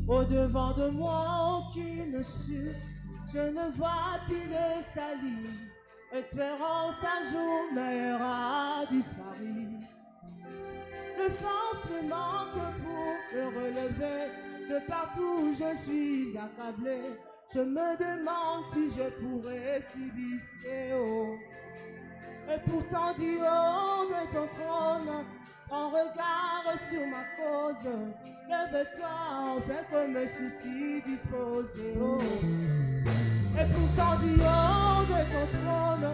Au-devant de moi, aucune chute, je ne vois plus de salut. Espérance un jour meilleur a disparu. Le force me manque pour me relever. De partout je suis accablé. Je me demande si je pourrais subsister. Oh. Et pourtant du haut de ton trône, ton regard sur ma cause, lève-toi enfin que mes soucis disposent. Oh. Et pourtant du haut de ton trône,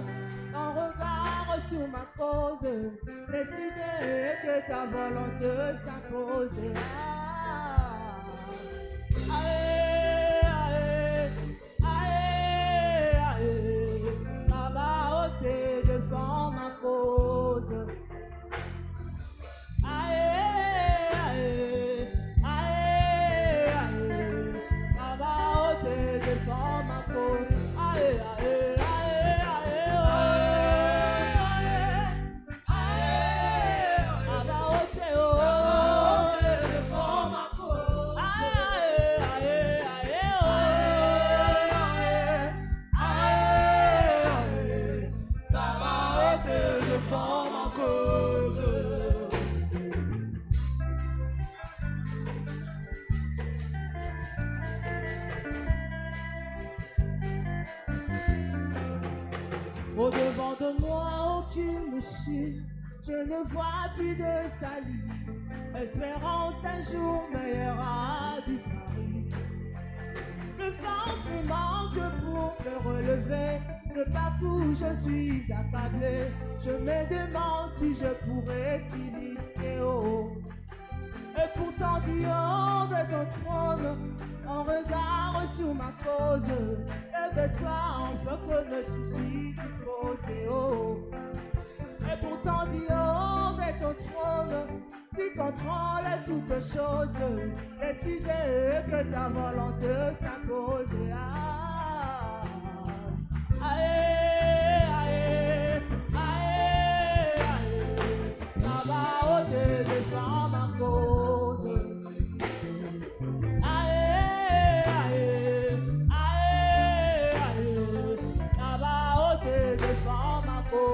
ton regard sur ma cause, décider que ta volonté s'impose. Ça va ôter devant ma cause. Ça va ôter devant ma cause. Au-devant de moi, aucune chute, je ne vois plus de salut. Espérance d'un jour meilleur a disparu. Le force me manque pour me relever. De partout je suis accablé. Je me demande si je pourrais subsister. Oh. Et pourtant du haut de ton trône, ton regard sur ma cause, lève-toi enfin que mes soucis disposent. Oh. Et pourtant du haut de ton trône, tu contrôles toutes choses, décider que ta volonté s'impose. Ça va ôter devant ma cause. Ça va ôter devant ma cause.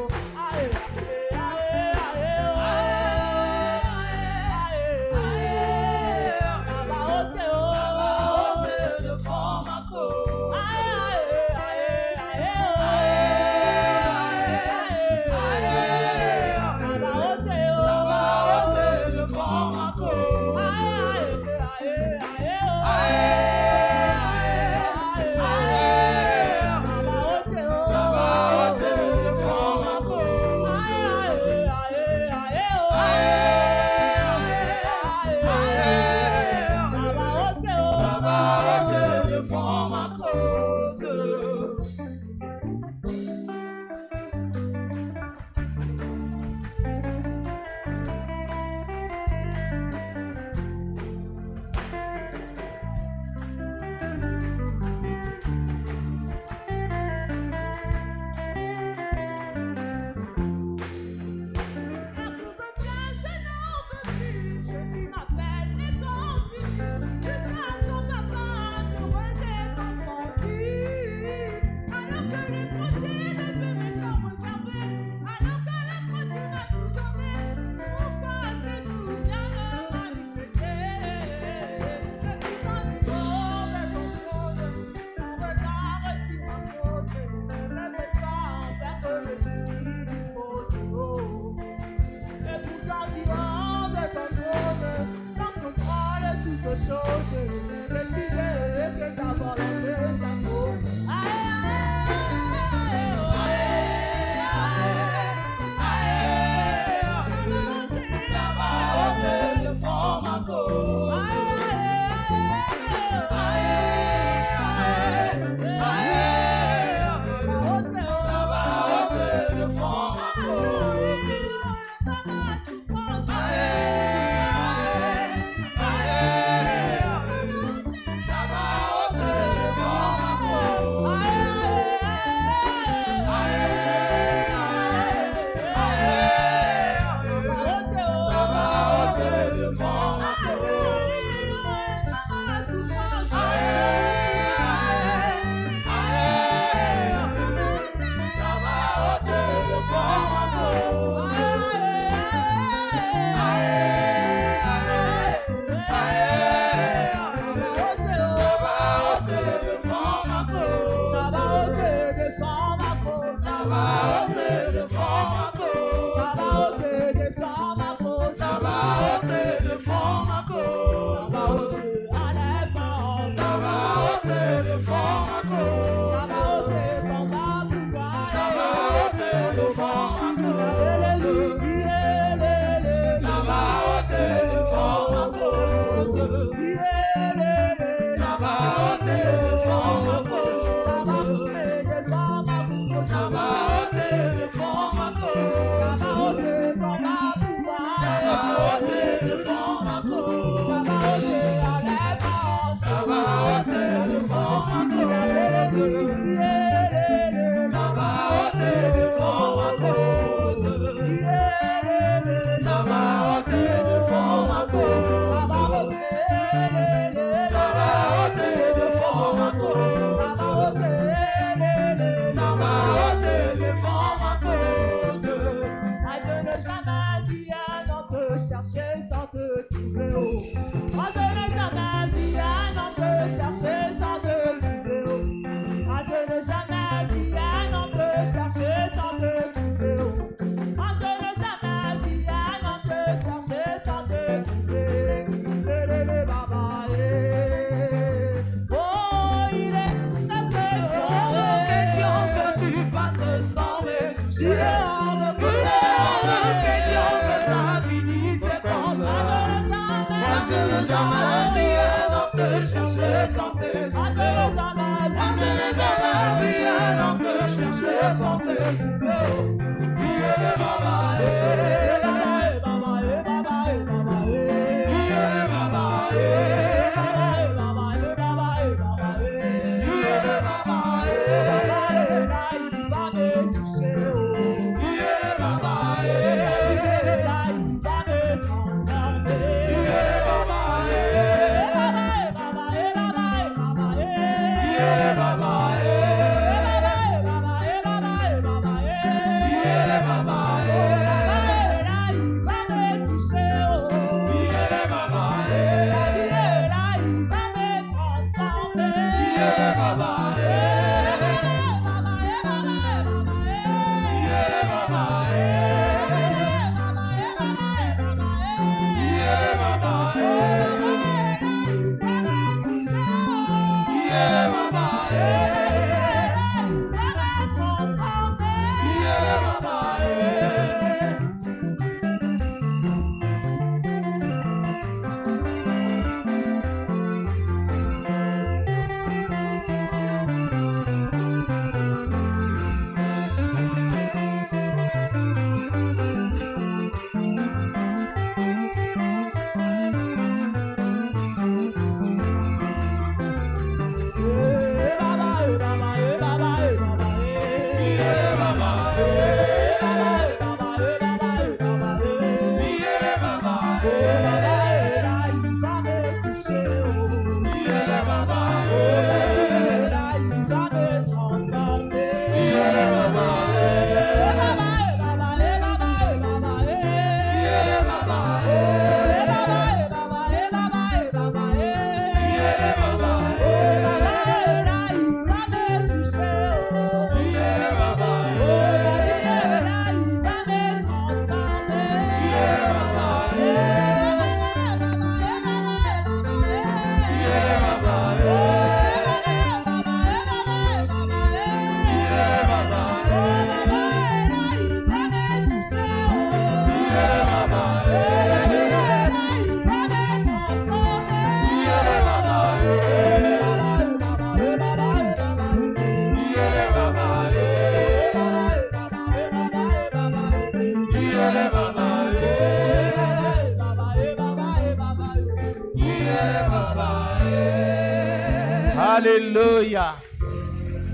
Alléluia.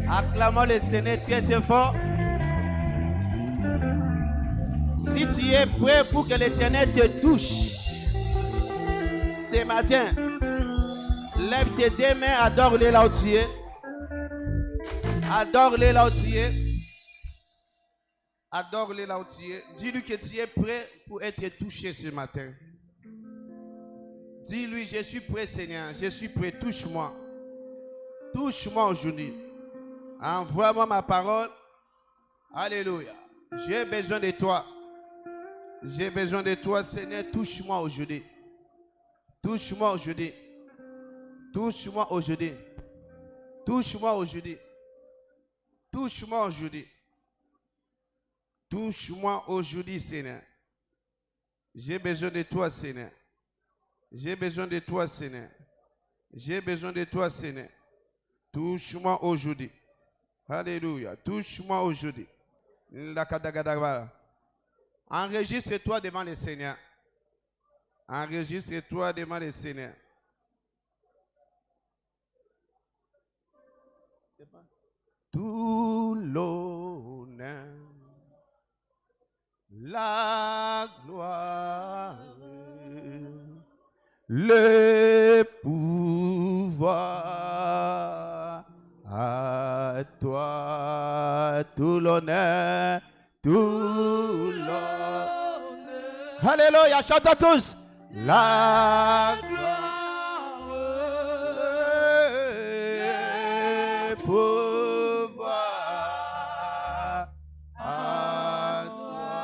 Acclamons le Seigneur très très fort. Si tu es prêt pour que l'Éternel te touche ce matin, lève tes deux mains, adore-le là où tu es. Adore-le là où tu es. Adore-le là où tu es. Dis-lui que tu es prêt pour être touché ce matin. Dis-lui, je suis prêt Seigneur, je suis prêt, touche-moi. Touche-moi aujourd'hui. Envoie-moi ma parole Alléluia. J'ai besoin de toi. J'ai besoin de toi, Seigneur. Touche-moi aujourd'hui. Touche-moi aujourd'hui. Touche-moi aujourd'hui. Touche-moi aujourd'hui. Touche-moi aujourd'hui. Touche-moi aujourd'hui, Seigneur. J'ai besoin de toi, Seigneur. J'ai besoin de toi, Seigneur. J'ai besoin de toi, Seigneur. Touche-moi aujourd'hui. Alléluia. Touche-moi aujourd'hui. Enregistre-toi devant le Seigneur. Enregistre-toi devant le Seigneur. Tout l'honneur, la gloire, le pouvoir à toi, tout l'honneur, tout l'honneur. Alléluia, chantons tous. La gloire, le pouvoir à toi,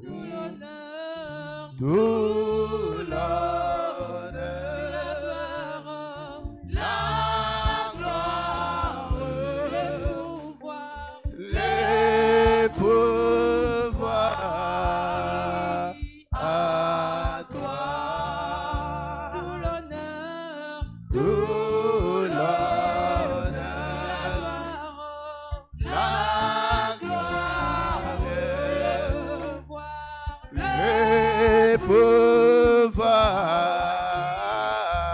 tout l'honneur, tout l'honneur, la gloire, le pouvoir à toi, tout l'honneur, tout l'honneur, la gloire, le pouvoir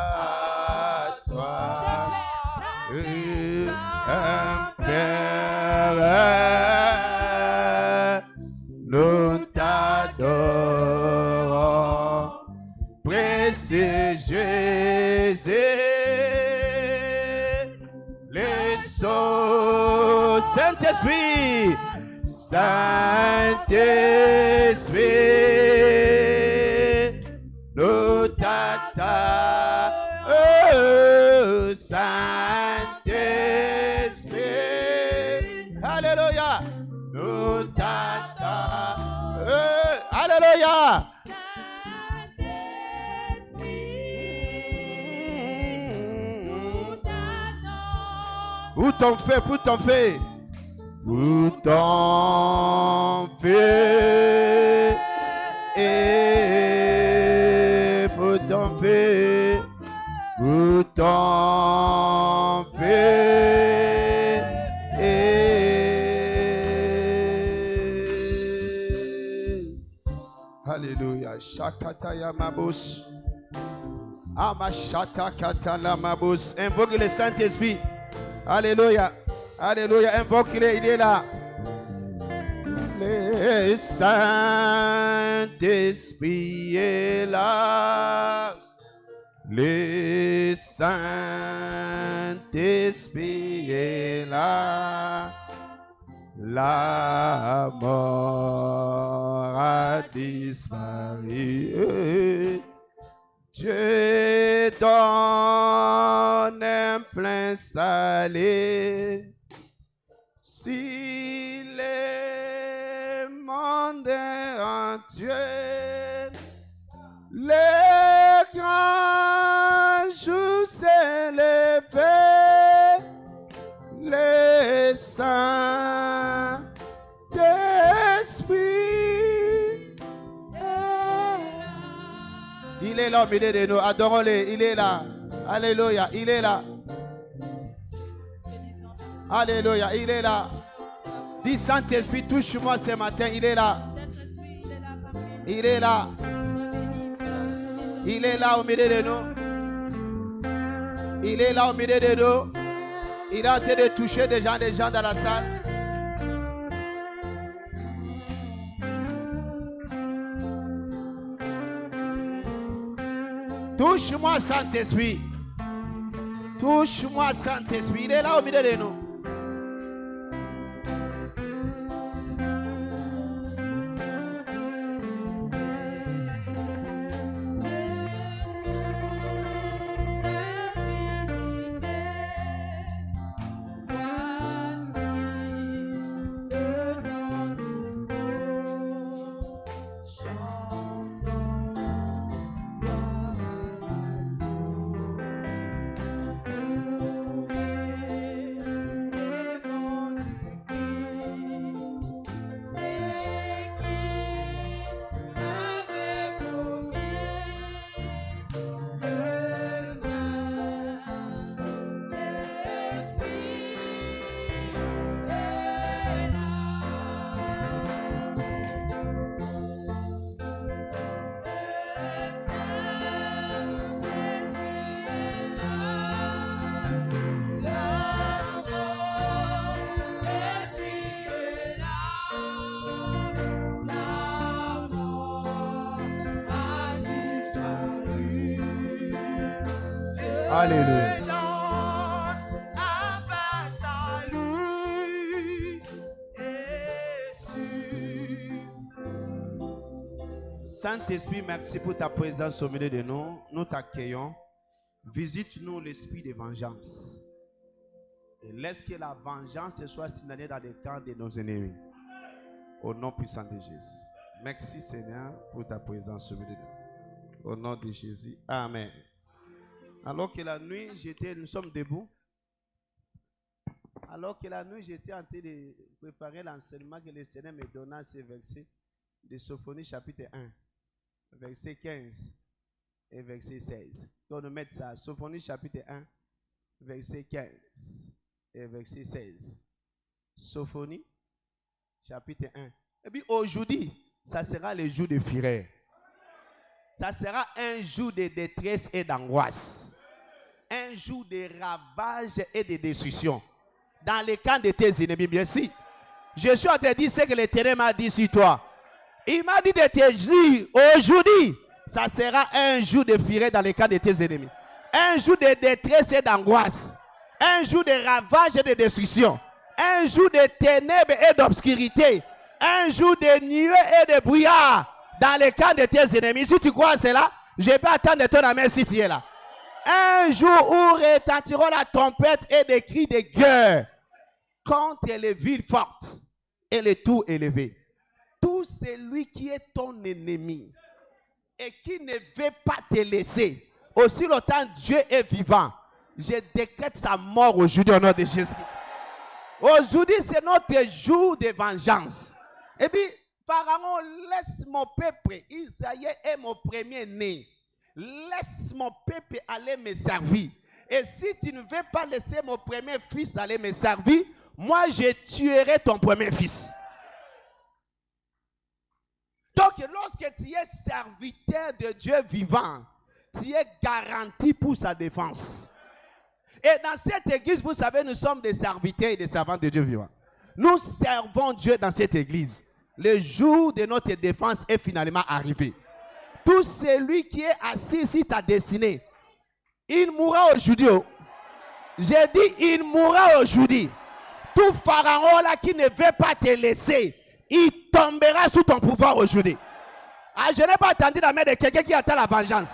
à toi, Père, nous t'adorons, précieux Jésus, le Saint-Esprit, Saint-Esprit, nous t'adorons, Saint-Esprit, alléluia, nous t'adorons, alléluia. Pour ton feu, pour ton feu, pour ton feu, et pour ton feu, pour ton feu, alléluia. Shakata Yamabus, Amashata Katala Mabus. Invoque le Saint-Esprit. Alléluia. Alléluia. Invoque-le, il est là. Le Saint-Esprit est là. Le Saint-Esprit est là. La mort a disparu. Dieu donne un plein salut. Si le monde entier, le grand jour s'est levé, le Saint-Esprit. Il est là au milieu de nous. Adorons-le. Il est là. Alléluia. Il est là. Alléluia. Il est là. Dis Saint-Esprit, touche-moi ce matin. Il est là. Il est là. Il est là au milieu de nous. Il est là au milieu de nous. Il est en train de toucher des gens dans la salle. Touche-moi, Saint-Esprit. Touche-moi, Saint-Esprit. Il est là au milieu de nous. Alléluia. Saint-Esprit, merci pour ta présence au milieu de nous. Nous t'accueillons. Visite-nous l'esprit de vengeance. Et laisse que la vengeance soit signalée dans les camps de nos ennemis. Au nom puissant de Jésus. Merci Seigneur pour ta présence au milieu de nous. Au nom de Jésus. Amen. Alors que la nuit, nous sommes debout. Alors que la nuit, j'étais en train de préparer l'enseignement que le Seigneur me donna ces versets de Sophonie chapitre 1, verset 15 et verset 16. Donc nous mettons ça, Sophonie chapitre 1, verset 15 et verset 16. Sophonie chapitre 1. Et puis aujourd'hui, ça sera le jour de fureur. Ça sera un jour de détresse et d'angoisse. Un jour de ravage et de destruction. Dans le camp de tes ennemis, merci. Je suis en train de dire ce que l'Éternel m'a dit sur toi. Il m'a dit de te dire, aujourd'hui, ça sera un jour de fureur dans le camp de tes ennemis. Un jour de détresse et d'angoisse. Un jour de ravage et de destruction. Un jour de ténèbres et d'obscurité. Un jour de nuées et de brouillard dans le camp de tes ennemis. Si tu crois à cela, je peux attendre ton amen si tu es là. Un jour où retentiront la trompette et des cris de guerre contre les villes fortes et les tours élevés. Tout celui qui est ton ennemi et qui ne veut pas te laisser, aussi longtemps Dieu est vivant, je décrète sa mort aujourd'hui au nom de Jésus-Christ. Aujourd'hui, c'est notre jour de vengeance. Et puis, Pharaon, laisse mon peuple, Isaïe est mon premier-né. Laisse mon peuple aller me servir. Et si tu ne veux pas laisser mon premier fils aller me servir, moi je tuerai ton premier fils. Donc lorsque tu es serviteur de Dieu vivant, tu es garanti pour sa défense. Et dans cette église, vous savez, nous sommes des serviteurs et des servants de Dieu vivant. Nous servons Dieu dans cette église. Le jour de notre défense est finalement arrivé. Tout celui qui est assis sur ta destinée, il mourra aujourd'hui. J'ai dit, il mourra aujourd'hui. Tout pharaon là qui ne veut pas te laisser, il tombera sous ton pouvoir aujourd'hui. Ah, je n'ai pas entendu la main de quelqu'un qui attend la vengeance.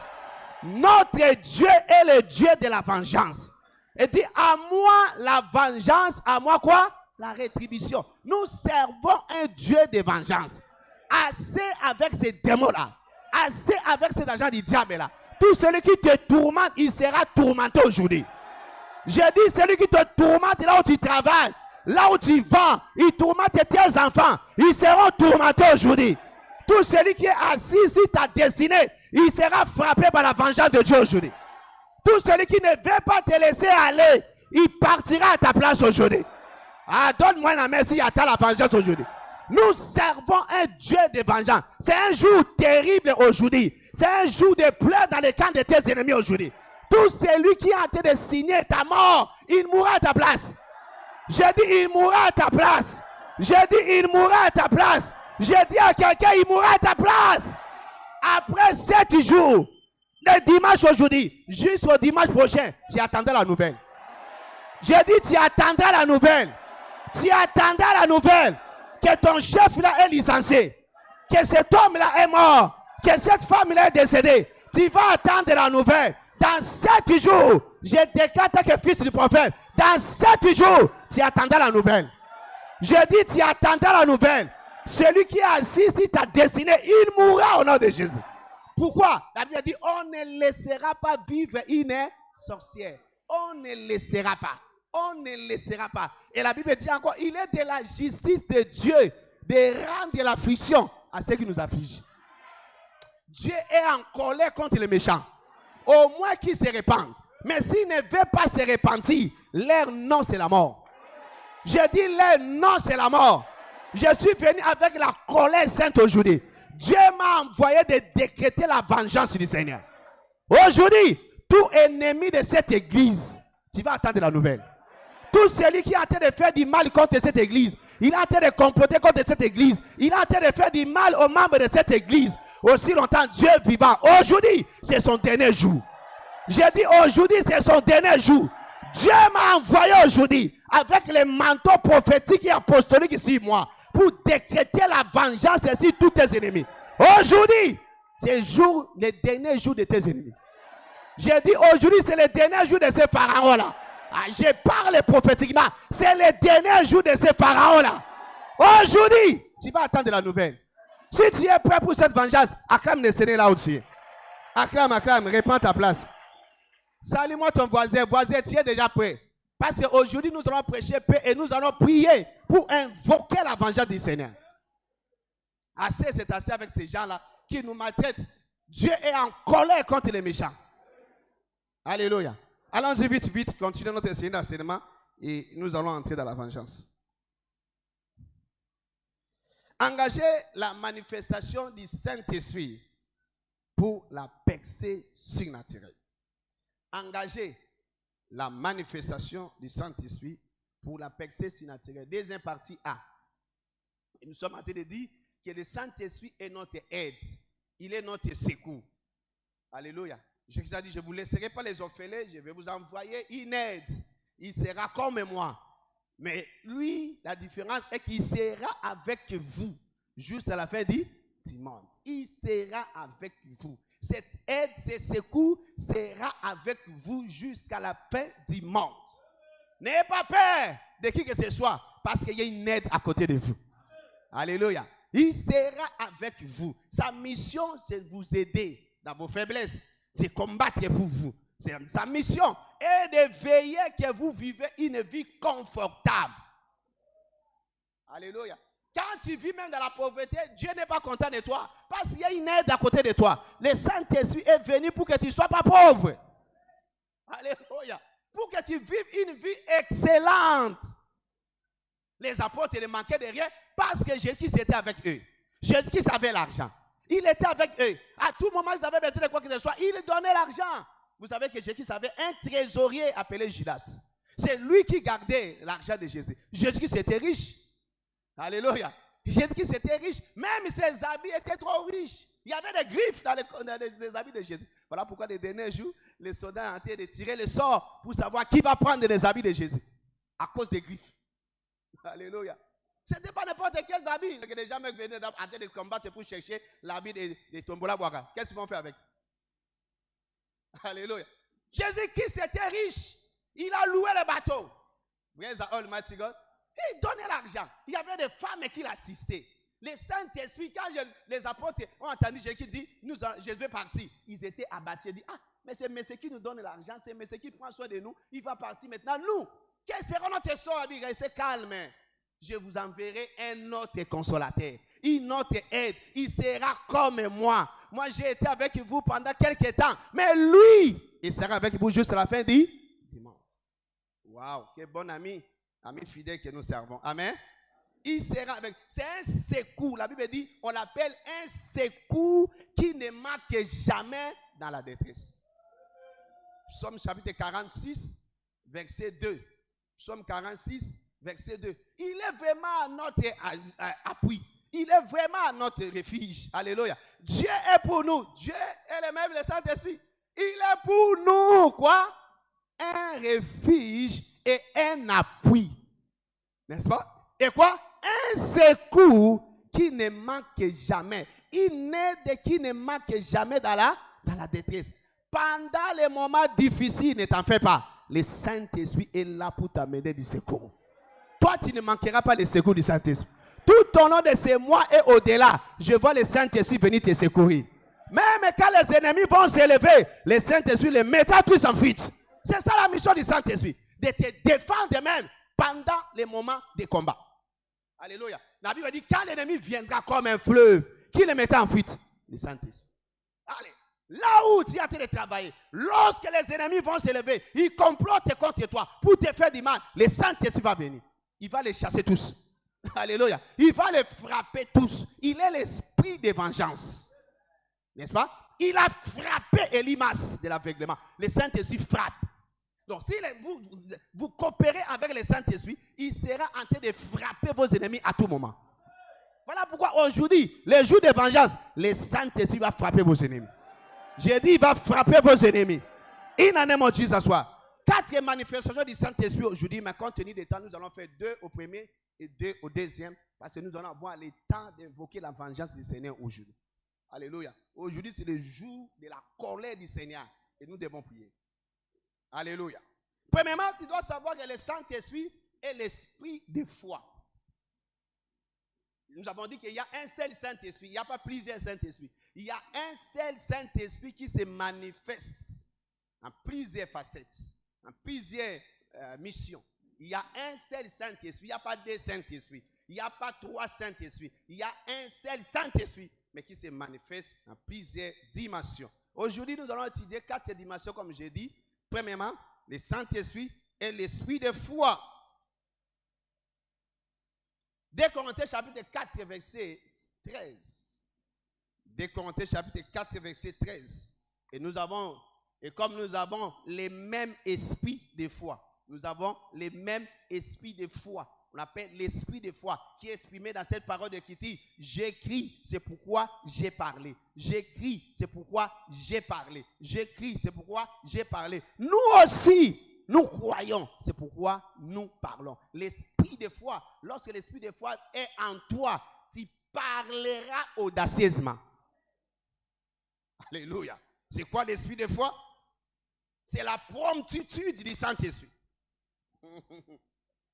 Notre Dieu est le Dieu de la vengeance. Et dit, à moi la vengeance, à moi quoi? La rétribution. Nous servons un Dieu de vengeance. Assez avec ces démons-là. Assez avec ces agents du diable-là. Tout celui qui te tourmente, il sera tourmenté aujourd'hui. Je dis, celui qui te tourmente là où tu travailles, là où tu vas, il tourmente tes enfants, ils seront tourmentés aujourd'hui. Tout celui qui est assis sur ta destinée, il sera frappé par la vengeance de Dieu aujourd'hui. Tout celui qui ne veut pas te laisser aller, il partira à ta place aujourd'hui. Ah, donne-moi la merci, attends la vengeance aujourd'hui. Nous servons un Dieu de vengeance. C'est un jour terrible aujourd'hui. C'est un jour de pleurs dans le camp de tes ennemis aujourd'hui. Tout celui qui est en train de signer ta mort, il mourra à ta place. J'ai dit, il mourra à ta place. J'ai dit, il mourra à ta place. J'ai dit à quelqu'un, il mourra à ta place. Après 7 jours, le dimanche aujourd'hui, jusqu'au dimanche prochain, tu attendras la nouvelle. J'ai dit, tu attendras la nouvelle. Tu attendras la nouvelle. Que ton chef là est licencié. Que cet homme là est mort. Que cette femme là est décédée. Tu vas attendre la nouvelle. Dans 7 jours, je déclare que fils du prophète. Dans 7 jours, tu attendras la nouvelle. Je dis, tu attendras la nouvelle. Celui qui est assis sur ta destinée, il mourra au nom de Jésus. Pourquoi? La Bible dit, on ne laissera pas vivre une sorcière. On ne laissera pas. On ne laissera pas. Et la Bible dit encore, il est de la justice de Dieu de rendre l'affliction à ceux qui nous affligent. Dieu est en colère contre les méchants. Au moins qu'ils se répandent. Mais s'ils ne veulent pas se repentir, leur nom c'est la mort. Je dis leur nom c'est la mort. Je suis venu avec la colère sainte aujourd'hui. Dieu m'a envoyé de décréter la vengeance du Seigneur. Aujourd'hui, tout ennemi de cette église, tu vas attendre la nouvelle. Tout celui qui est en train de faire du mal contre cette église, il est en train de comploter contre cette église, il est en train de faire du mal aux membres de cette église. Aussi longtemps Dieu vivant. Aujourd'hui, c'est son dernier jour. J'ai dit aujourd'hui, c'est son dernier jour. Dieu m'a envoyé aujourd'hui avec les manteaux prophétiques et apostoliques sur moi pour décréter la vengeance sur tous tes ennemis. Aujourd'hui, c'est le dernier jour de tes ennemis. J'ai dit aujourd'hui, c'est le dernier jour de ces pharaons-là. Je parle prophétiquement. C'est le dernier jour de ces pharaons-là. Aujourd'hui, tu vas attendre la nouvelle. Si tu es prêt pour cette vengeance, acclame le Seigneur là aussi. Acclame, reprends ta place. Salue-moi ton voisin. Voisin, tu es déjà prêt. Parce qu'aujourd'hui, nous allons prêcher paix et nous allons prier pour invoquer la vengeance du Seigneur. Assez, c'est assez avec ces gens-là qui nous maltraitent. Dieu est en colère contre les méchants. Alléluia. Allons-y vite, continuons notre enseignement et nous allons entrer dans la vengeance. Engagez la manifestation du Saint-Esprit pour la percée surnaturelle. Engagez la manifestation du Saint-Esprit pour la percée surnaturelle. Deuxième partie A. Et nous sommes en train de dire que le Saint-Esprit est notre aide. Il est notre secours. Alléluia. Jésus a dit, je ne vous laisserai pas les orphelins, je vais vous envoyer une aide. Il sera comme moi. Mais lui, la différence est qu'il sera avec vous jusqu'à la fin du monde. Il sera avec vous. Cette aide, ce secours sera avec vous jusqu'à la fin du monde. N'ayez pas peur de qui que ce soit parce qu'il y a une aide à côté de vous. Alléluia. Il sera avec vous. Sa mission, c'est de vous aider dans vos faiblesses, de combattre pour vous. Sa mission est de veiller que vous vivez une vie confortable. Alléluia. Quand tu vis même dans la pauvreté, Dieu n'est pas content de toi. Parce qu'il y a une aide à côté de toi. Le Saint-Esprit est venu pour que tu ne sois pas pauvre. Alléluia. Pour que tu vives une vie excellente. Les apôtres ne manquaient de rien parce que Jésus était avec eux. Jésus avait l'argent. Il était avec eux. À tout moment, ils avaient besoin de quoi que ce soit. Il donnait l'argent. Vous savez que Jésus avait un trésorier appelé Judas. C'est lui qui gardait l'argent de Jésus. Jésus était riche. Alléluia. Jésus était riche. Même ses habits étaient trop riches. Il y avait des griffes dans les habits de Jésus. Voilà pourquoi les derniers jours, les soldats ont été de tirer le sort pour savoir qui va prendre les habits de Jésus. À cause des griffes. Alléluia. Ce n'était pas n'importe quels habits. Les gens venaient en train de combattre pour chercher l'habit de Tombola Boaga. Qu'est-ce qu'ils vont faire avec? Alléluia. Jésus-Christ était riche. Il a loué le bateau. Praise the Almighty God. Il donnait l'argent. Il y avait des femmes qui l'assistaient. Les Saint-Esprit, quand les apôtres ont entendu Jésus dit, Jésus est parti. Ils étaient abattus. Ils disent, mais c'est monsieur qui nous donne l'argent, c'est monsieur qui prend soin de nous. Il va partir maintenant. Nous, quel sera notre sort? Il dit, restez calme. Je vous enverrai un autre consolateur, une autre aide. Il sera comme moi. Moi, j'ai été avec vous pendant quelques temps. Mais lui, il sera avec vous jusqu'à la fin du dimanche. Waouh, quel bon ami fidèle que nous servons. Amen. Il sera avec. C'est un secours. La Bible dit, on l'appelle un secours qui ne manque jamais dans la détresse. Psaume chapitre 46, verset 2. Psaume 46, verset 2. Il est vraiment notre appui. Il est vraiment notre refuge. Alléluia. Dieu est pour nous. Dieu est le même, le Saint-Esprit. Il est pour nous, quoi? Un refuge et un appui. N'est-ce pas? Et quoi? Un secours qui ne manque jamais. Une aide qui ne manque jamais dans la détresse. Pendant les moments difficiles, ne t'en fais pas. Le Saint-Esprit est là pour t'amener du secours. Toi, tu ne manqueras pas le secours du Saint-Esprit. Tout au long de ces mois et au-delà, je vois le Saint-Esprit venir te secourir. Même quand les ennemis vont s'élever, le Saint-Esprit les mettra tous en fuite. C'est ça la mission du Saint-Esprit. De te défendre même pendant les moments de combat. Alléluia. La Bible dit, quand l'ennemi viendra comme un fleuve, qui le mettra en fuite? Le Saint-Esprit. Allez. Là où tu es en train de travailler, lorsque les ennemis vont s'élever, ils complotent contre toi pour te faire du mal, le Saint-Esprit va venir. Il va les chasser tous. Alléluia. Il va les frapper tous. Il est l'esprit de vengeance. N'est-ce pas? Il a frappé Elimas de l'aveuglement. Le Saint-Esprit frappe. Donc, si vous coopérez avec le Saint-Esprit, il sera en train de frapper vos ennemis à tout moment. Voilà pourquoi aujourd'hui, les jours de vengeance, le Saint-Esprit va frapper vos ennemis. J'ai dit, il va frapper vos ennemis. In the name of Jesus. 4 manifestations du Saint-Esprit aujourd'hui, mais compte tenu des temps, nous allons faire 2 au premier et 2 au deuxième, parce que nous allons avoir le temps d'invoquer la vengeance du Seigneur aujourd'hui. Alléluia. Aujourd'hui, c'est le jour de la colère du Seigneur et nous devons prier. Alléluia. Premièrement, tu dois savoir que le Saint-Esprit est l'esprit de foi. Nous avons dit qu'il y a un seul Saint-Esprit, il n'y a pas plusieurs Saint-Esprits. Il y a un seul Saint-Esprit qui se manifeste en plusieurs facettes, en plusieurs missions. Il y a un seul Saint-Esprit, il n'y a pas 2 Saint-Esprits, il n'y a pas 3 Saint-Esprits, il y a un seul Saint-Esprit, mais qui se manifeste en plusieurs dimensions. Aujourd'hui, nous allons étudier 4 dimensions, comme j'ai dit. Premièrement, le Saint-Esprit est l'esprit de foi. 2 Corinthiens chapitre 4, verset 13. 2 Corinthiens chapitre 4, verset 13. Et comme nous avons les mêmes esprits de foi, nous avons les mêmes esprits de foi. On appelle l'esprit de foi qui est exprimé dans cette parole de qui dit j'écris, c'est pourquoi j'ai parlé. J'écris, c'est pourquoi j'ai parlé. J'écris, c'est pourquoi j'ai parlé. Nous aussi, nous croyons, c'est pourquoi nous parlons. L'esprit de foi, lorsque l'esprit de foi est en toi, tu parleras audacieusement. Alléluia. C'est quoi l'esprit de foi? C'est la promptitude du Saint-Esprit.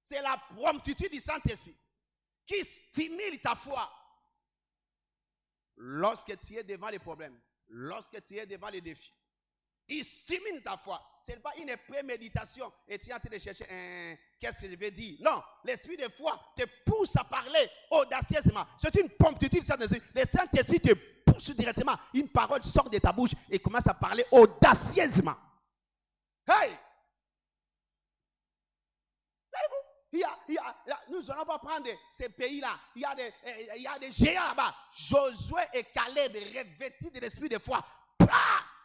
C'est la promptitude du Saint-Esprit qui stimule ta foi. Lorsque tu es devant les problèmes, lorsque tu es devant les défis, il stimule ta foi. Ce n'est pas une préméditation et tu es en train de chercher qu'est-ce que je vais dire. Non, l'esprit de foi te pousse à parler audacieusement. C'est une promptitude du Saint-Esprit. Le Saint-Esprit te pousse directement. Une parole sort de ta bouche et commence à parler audacieusement. Hey! Nous n'allons pas prendre ces pays-là. Il y a des géants là-bas. Josué et Caleb revêtis de l'esprit de foi.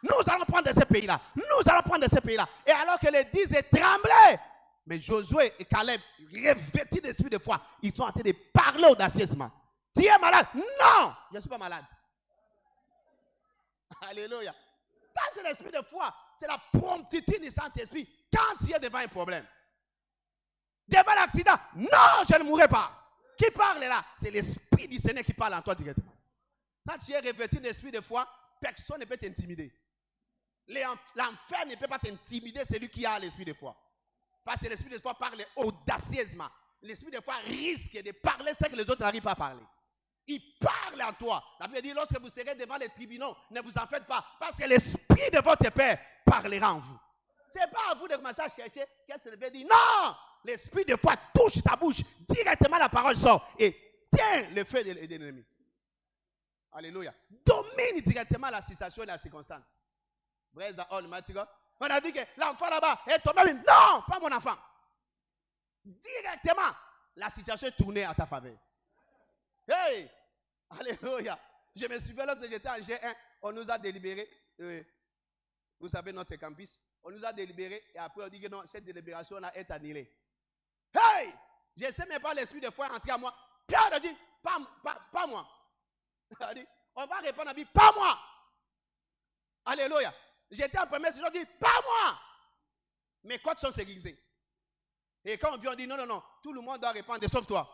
Nous allons prendre ces pays-là. Nous allons prendre ces pays-là. Et alors que les 10 tremblaient, mais Josué et Caleb revêtis de l'esprit de foi, ils sont en train de parler audacieusement. Tu es malade? Non, je ne suis pas malade. Alléluia. Ça, c'est l'esprit de foi. C'est la promptitude du Saint-Esprit quand tu es devant un problème. Devant l'accident, non, je ne mourrai pas. Qui parle là? C'est l'esprit du Seigneur qui parle en toi directement. Quand tu es revêtu de l'esprit de foi, personne ne peut t'intimider. L'enfer ne peut pas t'intimider, c'est lui qui a l'esprit de foi. Parce que l'esprit de foi parle audacieusement. L'esprit de foi risque de parler ce que les autres n'arrivent pas à parler. Il parle en toi. La Bible dit, lorsque vous serez devant les tribunaux, ne vous en faites pas. Parce que l'esprit de votre Père parlera en vous. Ce n'est pas à vous de commencer à chercher qu'est-ce que je vais dire. Non! L'esprit de foi touche ta bouche. Directement la parole sort. Et tiens le feu de l'ennemi. Alléluia. Domine directement la situation et la circonstance. On a dit que l'enfant là-bas est tombé. Non, pas mon enfant. Directement, la situation est tournée à ta faveur. Hey! Alléluia. Je me souviens lorsque j'étais en G1, on nous a délibéré. Vous savez, notre campus, on nous a délibéré et après on dit que non, cette délibération-là est annulée. Hey! Je ne sais même pas l'esprit de foi entrer à moi. Pierre a dit, pas moi. Il a dit, on va répondre à lui, pas moi. Alléluia. J'étais en première saison, je dis, pas moi. Mes côtes sont sécurisées. Et quand on vient, on dit, non, tout le monde doit répondre, sauf toi.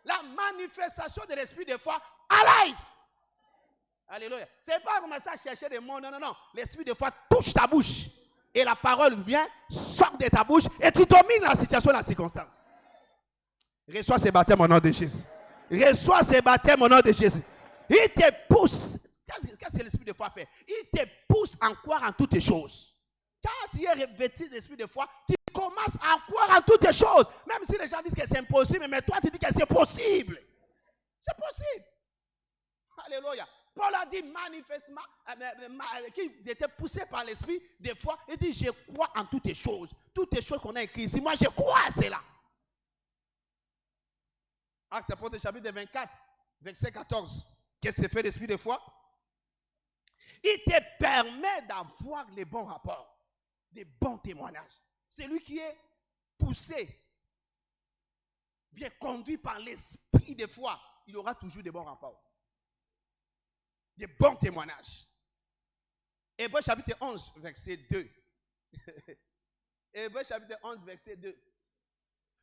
La manifestation de l'esprit de foi à life. Alléluia. Ce n'est pas commencer à chercher des mots, non. L'esprit de foi touche ta bouche. Et la parole vient, sort de ta bouche et tu domines la situation, la circonstance. Reçois ces baptêmes au nom de Jésus. Reçois ces baptêmes au nom de Jésus. Il te pousse. Qu'est-ce que l'esprit de foi fait? Il te pousse à croire en toutes les choses. Quand tu es revêtu de l'esprit de foi, tu commences à croire en toutes les choses. Même si les gens disent que c'est impossible, mais toi tu dis que c'est possible. C'est possible. Alléluia. Paul a dit manifestement, qui était poussé par l'esprit, des fois, il dit je crois en toutes les choses. Toutes les choses qu'on a écrites ici, moi je crois à cela. Acte apôtre chapitre 24, verset 14. Qu'est-ce que fait l'esprit de foi? Il te permet d'avoir les bons rapports, des bons témoignages. Celui qui est poussé, bien conduit par l'esprit de foi, il aura toujours des bons rapports. Des bons témoignages. Hébreux chapitre 11, verset 2. Hébreux chapitre 11, verset 2.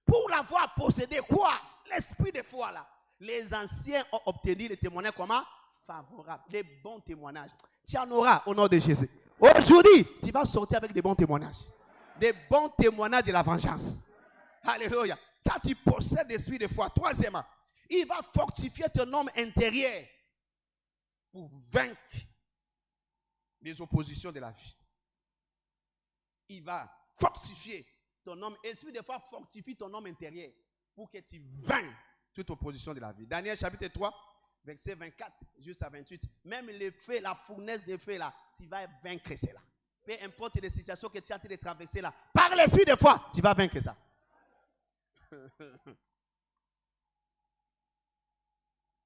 Pour l'avoir possédé, quoi? L'esprit de foi là. Les anciens ont obtenu les témoignages comment? Favorables. Les bons témoignages. Tu en auras au nom de Jésus. Aujourd'hui, tu vas sortir avec des bons témoignages. Des bons témoignages de la vengeance. Alléluia. Quand tu possèdes l'esprit de foi, troisièmement, il va fortifier ton homme intérieur pour vaincre les oppositions de la vie. Il va fortifier ton homme. L'esprit de foi fortifie ton homme intérieur pour que tu vainques toute opposition de la vie. Daniel chapitre 3, verset 24 jusqu'à 28. Même les faits, la fournaise des faits là, tu vas vaincre cela. Peu importe les situations que tu as en train de traverser là, par l'esprit de foi, tu vas vaincre ça.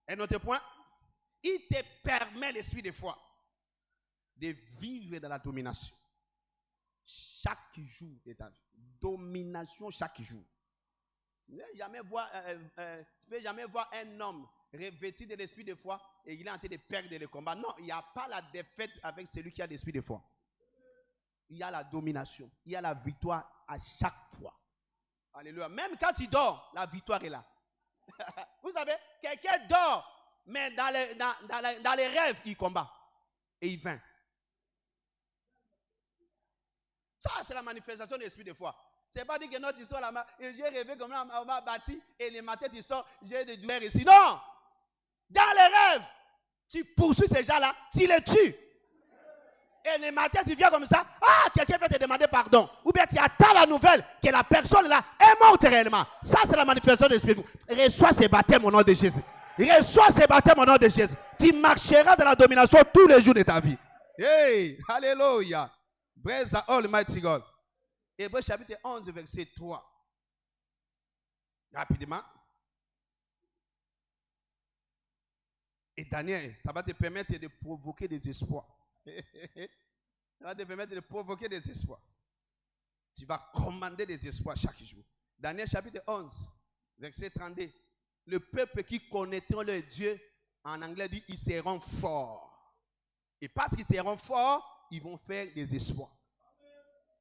Un autre point, il te permet, l'esprit de foi, de vivre dans la domination. Chaque jour de ta vie. Domination chaque jour. Tu ne peux jamais voir un homme revêtu de l'esprit de foi et il est en train de perdre le combat. Non, il n'y a pas la défaite avec celui qui a l'esprit de foi. Il y a la domination. Il y a la victoire à chaque fois. Alléluia. Même quand tu dors, la victoire est là. Vous savez, quelqu'un dort, mais dans les rêves, il combat. Et il vainc. Ça, c'est la manifestation de l'esprit de foi. C'est pas dire que non, tu sors là-bas, j'ai rêvé comme là, on m'a bâti, et le matin, tu sors, j'ai des douleurs ici. Non! Dans les rêves, tu poursuis ces gens-là, tu les tues. Et le matin, tu viens comme ça, quelqu'un va te demander pardon. Ou bien tu attends la nouvelle que la personne là est morte réellement. Ça, c'est la manifestation de l'esprit. Reçois ces baptêmes au nom de Jésus. Reçois ces baptêmes au nom de Jésus. Tu marcheras dans la domination tous les jours de ta vie. Hey, alléluia. Praise the Almighty God. Hébreux chapitre 11, verset 3. Rapidement. Et Daniel, ça va te permettre de provoquer des espoirs. Ça va te permettre de provoquer des espoirs. Tu vas commander des espoirs chaque jour. Daniel chapitre 11, verset 32. Le peuple qui connaîtront leur Dieu, en anglais dit, ils seront forts. Et parce qu'ils seront forts, ils vont faire des espoirs.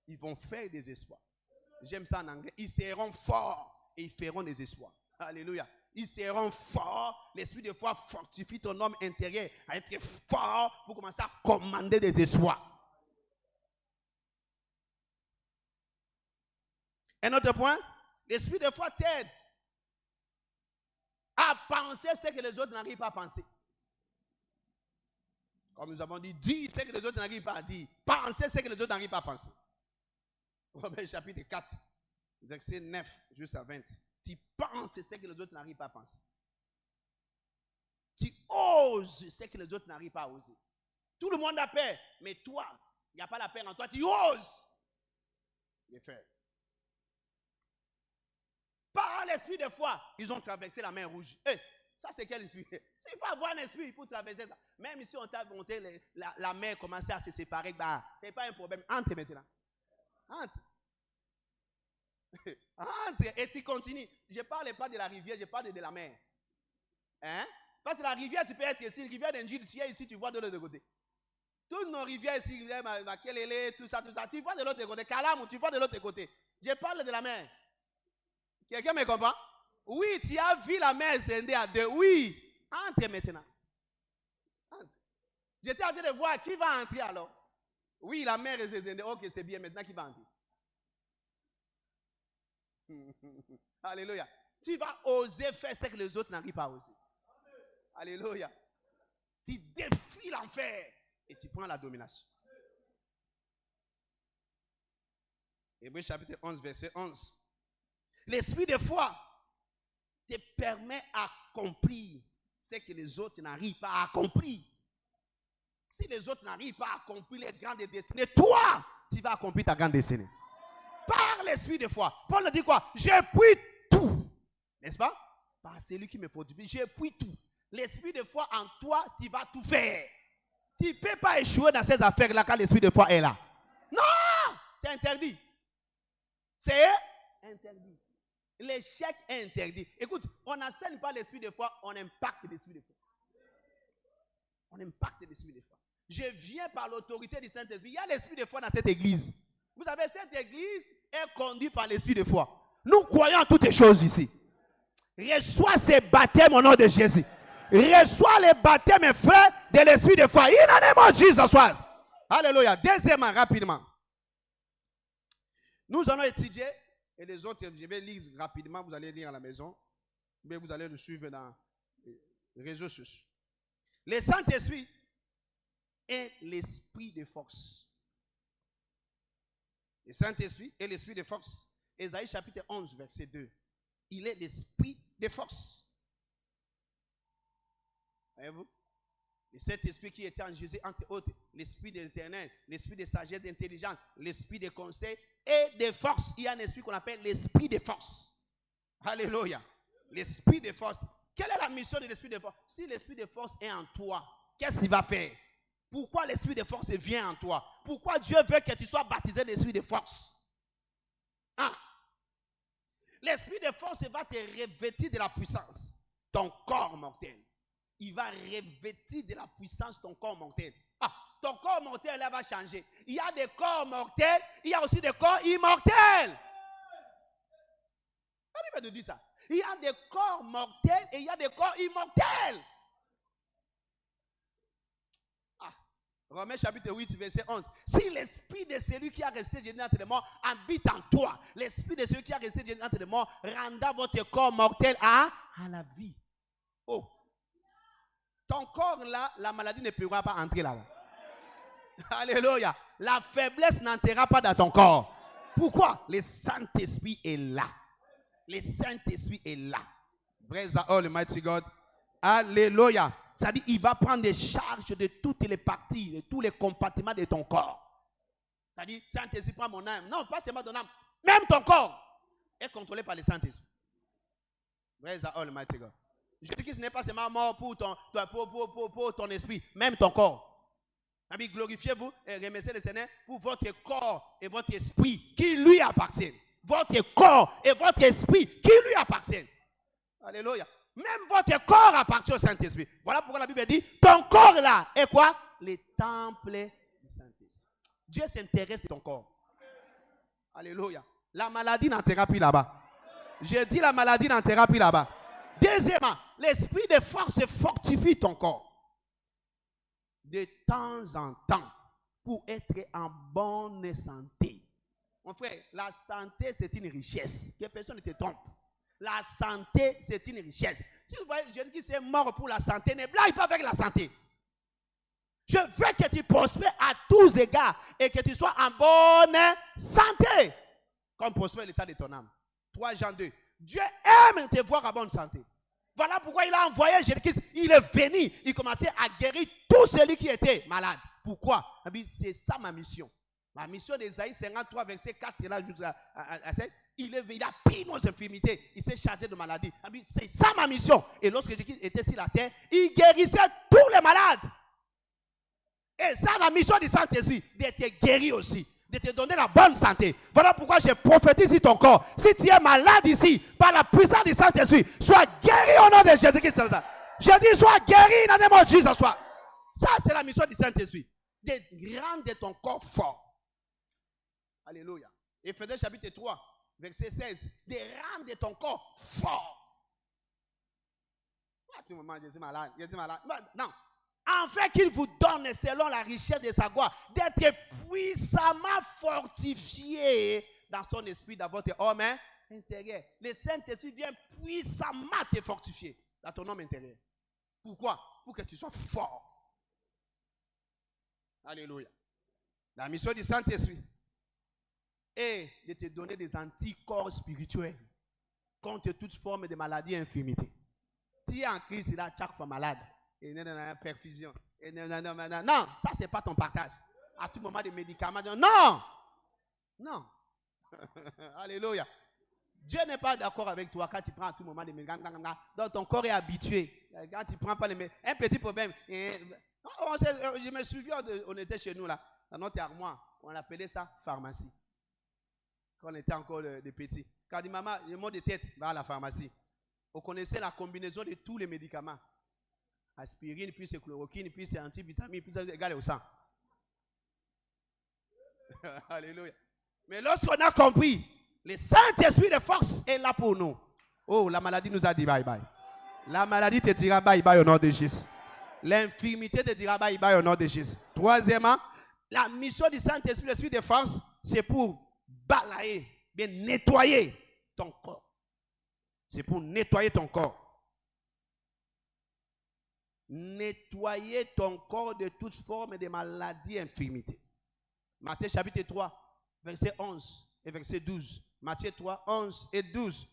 Ils vont faire des espoirs. J'aime ça en anglais. Ils seront forts et ils feront des espoirs. Alléluia. Ils seront forts. L'esprit de foi fortifie ton homme intérieur à être fort pour commencer à commander des espoirs. Un autre point, l'esprit de foi t'aide à penser ce que les autres n'arrivent pas à penser. Comme nous avons dit, dis ce que les autres n'arrivent pas à dire. Pensez ce que les autres n'arrivent pas à penser. Romains chapitre 4, verset 9 jusqu'à 20. Tu penses ce que les autres n'arrivent pas à penser. Tu oses ce que les autres n'arrivent pas à oser. Tout le monde a peur, mais toi, il n'y a pas la peur en toi. Tu oses le faire. Par l'esprit de foi, ils ont traversé la mer rouge. Ça, c'est quel esprit? Il faut avoir un esprit pour traverser ça. Même si on t'a monté, la mer commençait à se séparer, ce n'est pas un problème. Entre maintenant. Entre. Entre et tu continues. Je ne parle pas de la rivière, je parle de la mer. Hein? Parce que la rivière, tu peux être ici, la rivière d'Engil, ici, tu vois de l'autre côté. Toutes nos rivières ici, rivière Makelele, tout ça, tu vois de l'autre côté. Kalamou, tu vois de l'autre côté. Je parle de la mer. Quelqu'un me comprend? Oui, tu as vu la mer scinder à deux. Oui. Entre maintenant. Entre. J'étais en train de voir qui va entrer alors. Oui, la mer est scindée. Ok, c'est bien. Maintenant, qui va entrer? Alléluia. Tu vas oser faire ce que les autres n'arrivent pas à oser. Alléluia. Tu défies l'enfer et tu prends la domination. Hébreux chapitre 11, verset 11. L'esprit de foi te permet d'accomplir ce que les autres n'arrivent pas à accomplir. Si les autres n'arrivent pas à accomplir les grandes destinées, toi, tu vas accomplir ta grande destinée. Par l'esprit de foi. Paul dit quoi? J'ai pris tout. N'est-ce pas? Par celui qui me produit. J'ai pris tout. L'esprit de foi en toi, tu vas tout faire. Tu ne peux pas échouer dans ces affaires-là quand l'esprit de foi est là. Non! C'est interdit. C'est interdit. L'échec est interdit. Écoute, on n'enseigne pas l'esprit de foi, on impacte l'esprit de foi. On impacte l'esprit de foi. Je viens par l'autorité du Saint-Esprit. Il y a l'esprit de foi dans cette église. Vous savez, cette église est conduite par l'esprit de foi. Nous croyons en toutes les choses ici. Reçois ces baptêmes au nom de Jésus. Reçois les baptêmes, mes frères, de l'esprit de foi. In the name of Jesus. Alléluia. Deuxièmement, rapidement. Nous allons étudier, et les autres, je vais lire rapidement, vous allez lire à la maison, mais vous allez le suivre dans les réseaux sociaux. Le Saint-Esprit est l'esprit de force. Le Saint-Esprit est l'esprit de force. Ésaïe chapitre 11, verset 2. Il est l'esprit de force. Voyez-vous? Et cet esprit qui était en Jésus, entre autres, l'esprit de l'éternel, l'esprit de sagesse, d'intelligence, l'esprit de conseil et de force. Il y a un esprit qu'on appelle l'esprit de force. Alléluia. L'esprit de force. Quelle est la mission de l'esprit de force? Si l'esprit de force est en toi, qu'est-ce qu'il va faire? Pourquoi l'esprit de force vient en toi? Pourquoi Dieu veut que tu sois baptisé d'esprit de force? Ah. L'esprit de force va te revêtir de la puissance. Ton corps mortel. Il va revêtir de la puissance ton corps mortel. Ah, ton corps mortel là va changer. Il y a des corps mortels, il y a aussi des corps immortels. La Bible nous dit ça. Il y a des corps mortels et il y a des corps immortels. Ah, Romains chapitre 8, verset 11. Si l'esprit de celui qui a resté génie entre les morts habite en toi, l'esprit de celui qui a resté génie entre les morts rendra votre corps mortel à la vie. Oh. Ton corps là, la maladie ne pourra pas entrer là-bas. Alléluia. La faiblesse n'entrera pas dans ton corps. Pourquoi? Le Saint-Esprit est là. Le Saint-Esprit est là. Praise the Almighty God. Alléluia. C'est-à-dire, il va prendre des charges de toutes les parties, de tous les compartiments de ton corps. C'est-à-dire, Saint-Esprit prend mon âme. Non, pas seulement ton âme. Même ton corps est contrôlé par le Saint-Esprit. Praise the Almighty God. Je dis que ce n'est pas seulement mort pour ton esprit, même ton corps. Glorifiez-vous et remerciez le Seigneur pour votre corps et votre esprit qui lui appartiennent. Votre corps et votre esprit qui lui appartiennent. Alléluia. Même votre corps appartient au Saint-Esprit. Voilà pourquoi la Bible dit, ton corps là est quoi? Le temple du Saint-Esprit. Dieu s'intéresse de ton corps. Alléluia. La maladie n'entrera plus là-bas. Je dis la maladie n'entrera plus là-bas. Deuxièmement, l'esprit de force fortifie ton corps. De temps en temps, pour être en bonne santé. Mon frère, la santé, c'est une richesse. Que personne ne te trompe. La santé, c'est une richesse. Si vous voyez, je dis que c'est mort pour la santé, ne blague pas avec la santé. Je veux que tu prospères à tous égards et que tu sois en bonne santé. Comme prospère l'état de ton âme. 3 Jean 2. Dieu aime te voir en bonne santé. Voilà pourquoi il a envoyé Jésus-Christ. Il est venu. Il commençait à guérir tout celui qui était malade. Pourquoi? C'est ça ma mission. Ma mission d'Ésaïe 53, verset 4, là, à 7. Il a pris nos infirmités. Il s'est chargé de maladie. C'est ça ma mission. Et lorsque Jésus était sur la terre, il guérissait tous les malades. Et ça, la mission du Saint-Esprit, d'être guéri aussi. De te donner la bonne santé. Voilà pourquoi je prophétise sur ton corps. Si tu es malade ici, par la puissance du Saint-Esprit, sois guéri au nom de Jésus-Christ. Je dis, sois guéri dans le nom de Jésus. Ça, c'est la mission du Saint-Esprit. De rendre ton corps fort. Alléluia. Éphésiens chapitre 3, verset 16. De rendre ton corps fort. À tout moment, je suis malade. Je suis malade. Non. Afin qu'il vous donne, selon la richesse de sa gloire, d'être puissamment fortifié dans son esprit, dans votre homme intérieur. Le Saint-Esprit vient puissamment te fortifier dans ton homme intérieur. Pourquoi? Pour que tu sois fort. Alléluia. La mission du Saint-Esprit est de te donner des anticorps spirituels contre toute forme de maladie et infirmité. Tu es en crise, là, chaque fois malade. Et perfusion. Non, ça c'est pas ton partage. À tout moment des médicaments. Non. Non. Alléluia. Dieu n'est pas d'accord avec toi quand tu prends à tout moment des médicaments. Donc ton corps est habitué. Quand tu prends pas les médicaments. Un petit problème. Je me souviens, on était chez nous là, dans notre armoire. On appelait ça pharmacie. Quand on était encore des petits. Quand on dit maman, j'ai mal de tête, va à la pharmacie. On connaissait la combinaison de tous les médicaments. Aspirine, puis c'est chloroquine, puis c'est antivitamine, puis c'est égal au sang. Alléluia. Mais lorsqu'on a compris, le Saint-Esprit de force est là pour nous. Oh, la maladie nous a dit bye bye. La maladie te dira bye bye au nom de Jésus. L'infirmité te dira bye bye au nom de Jésus. Troisièmement, la mission du Saint-Esprit, l'Esprit de force, c'est pour balayer, bien nettoyer ton corps. C'est pour nettoyer ton corps. Nettoyer ton corps de toute forme de maladie et infirmité. Matthieu chapitre 3, verset 11 et verset 12. Matthieu 3, 11 et 12.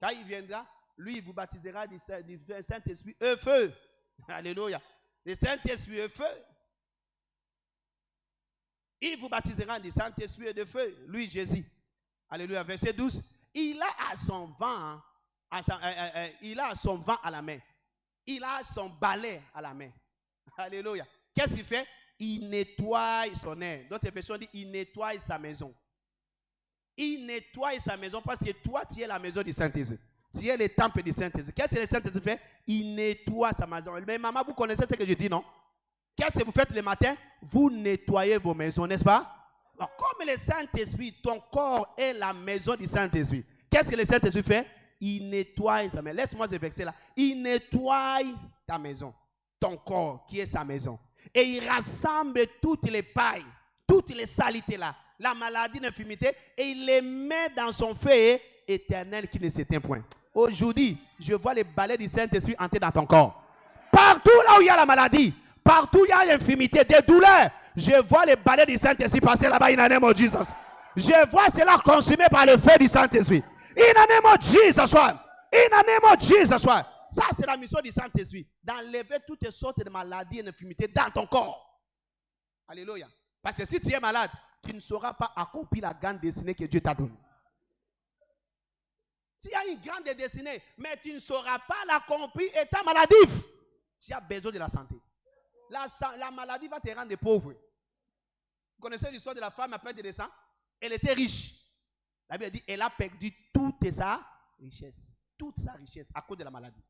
Quand il viendra, lui, il vous baptisera du Saint-Esprit et feu. Alléluia. Le Saint-Esprit et feu. Il vous baptisera du Saint-Esprit et de feu. Lui, Jésus. Alléluia. Verset 12. Il a son vent, il a son vent à la main. Il a son balai à la main. Alléluia. Qu'est-ce qu'il fait? Il nettoie son air. D'autres versions disent il nettoie sa maison. Il nettoie sa maison parce que toi, tu es la maison du Saint-Esprit. Tu es le temple du Saint-Esprit. Qu'est-ce que le Saint-Esprit fait? Il nettoie sa maison. Mais maman, vous connaissez ce que je dis, non? Qu'est-ce que vous faites le matin? Vous nettoyez vos maisons, n'est-ce pas? Alors, comme le Saint-Esprit, ton corps est la maison du Saint-Esprit. Qu'est-ce que le Saint-Esprit fait? Il nettoie ta maison. Laisse-moi ce verset là. Il nettoie ta maison, ton corps qui est sa maison. Et il rassemble toutes les pailles, toutes les saletés là, la maladie, l'infirmité, et il les met dans son feu éternel qui ne s'éteint point. Aujourd'hui, je vois les balais du Saint-Esprit entrer dans ton corps. Partout là où il y a la maladie, partout où il y a l'infirmité, des douleurs, je vois les balais du Saint-Esprit passer là-bas in the name of Jesus. Je vois cela consumé par le feu du Saint-Esprit. In the name of Jesus, in the name of Jesus, ça c'est la mission du Saint-Esprit, d'enlever toutes sortes de maladies et d'infirmités dans ton corps. Alléluia. Parce que si tu es malade, tu ne sauras pas accomplir la grande destinée que Dieu t'a donnée. Tu as une grande destinée, mais tu ne sauras pas l'accomplir étant maladif. Tu as besoin de la santé. La maladie va te rendre pauvre. Vous connaissez l'histoire de la femme à perte de sang? Elle était riche. La Bible dit elle a perdu toute sa richesse. Toute sa richesse à cause de la maladie.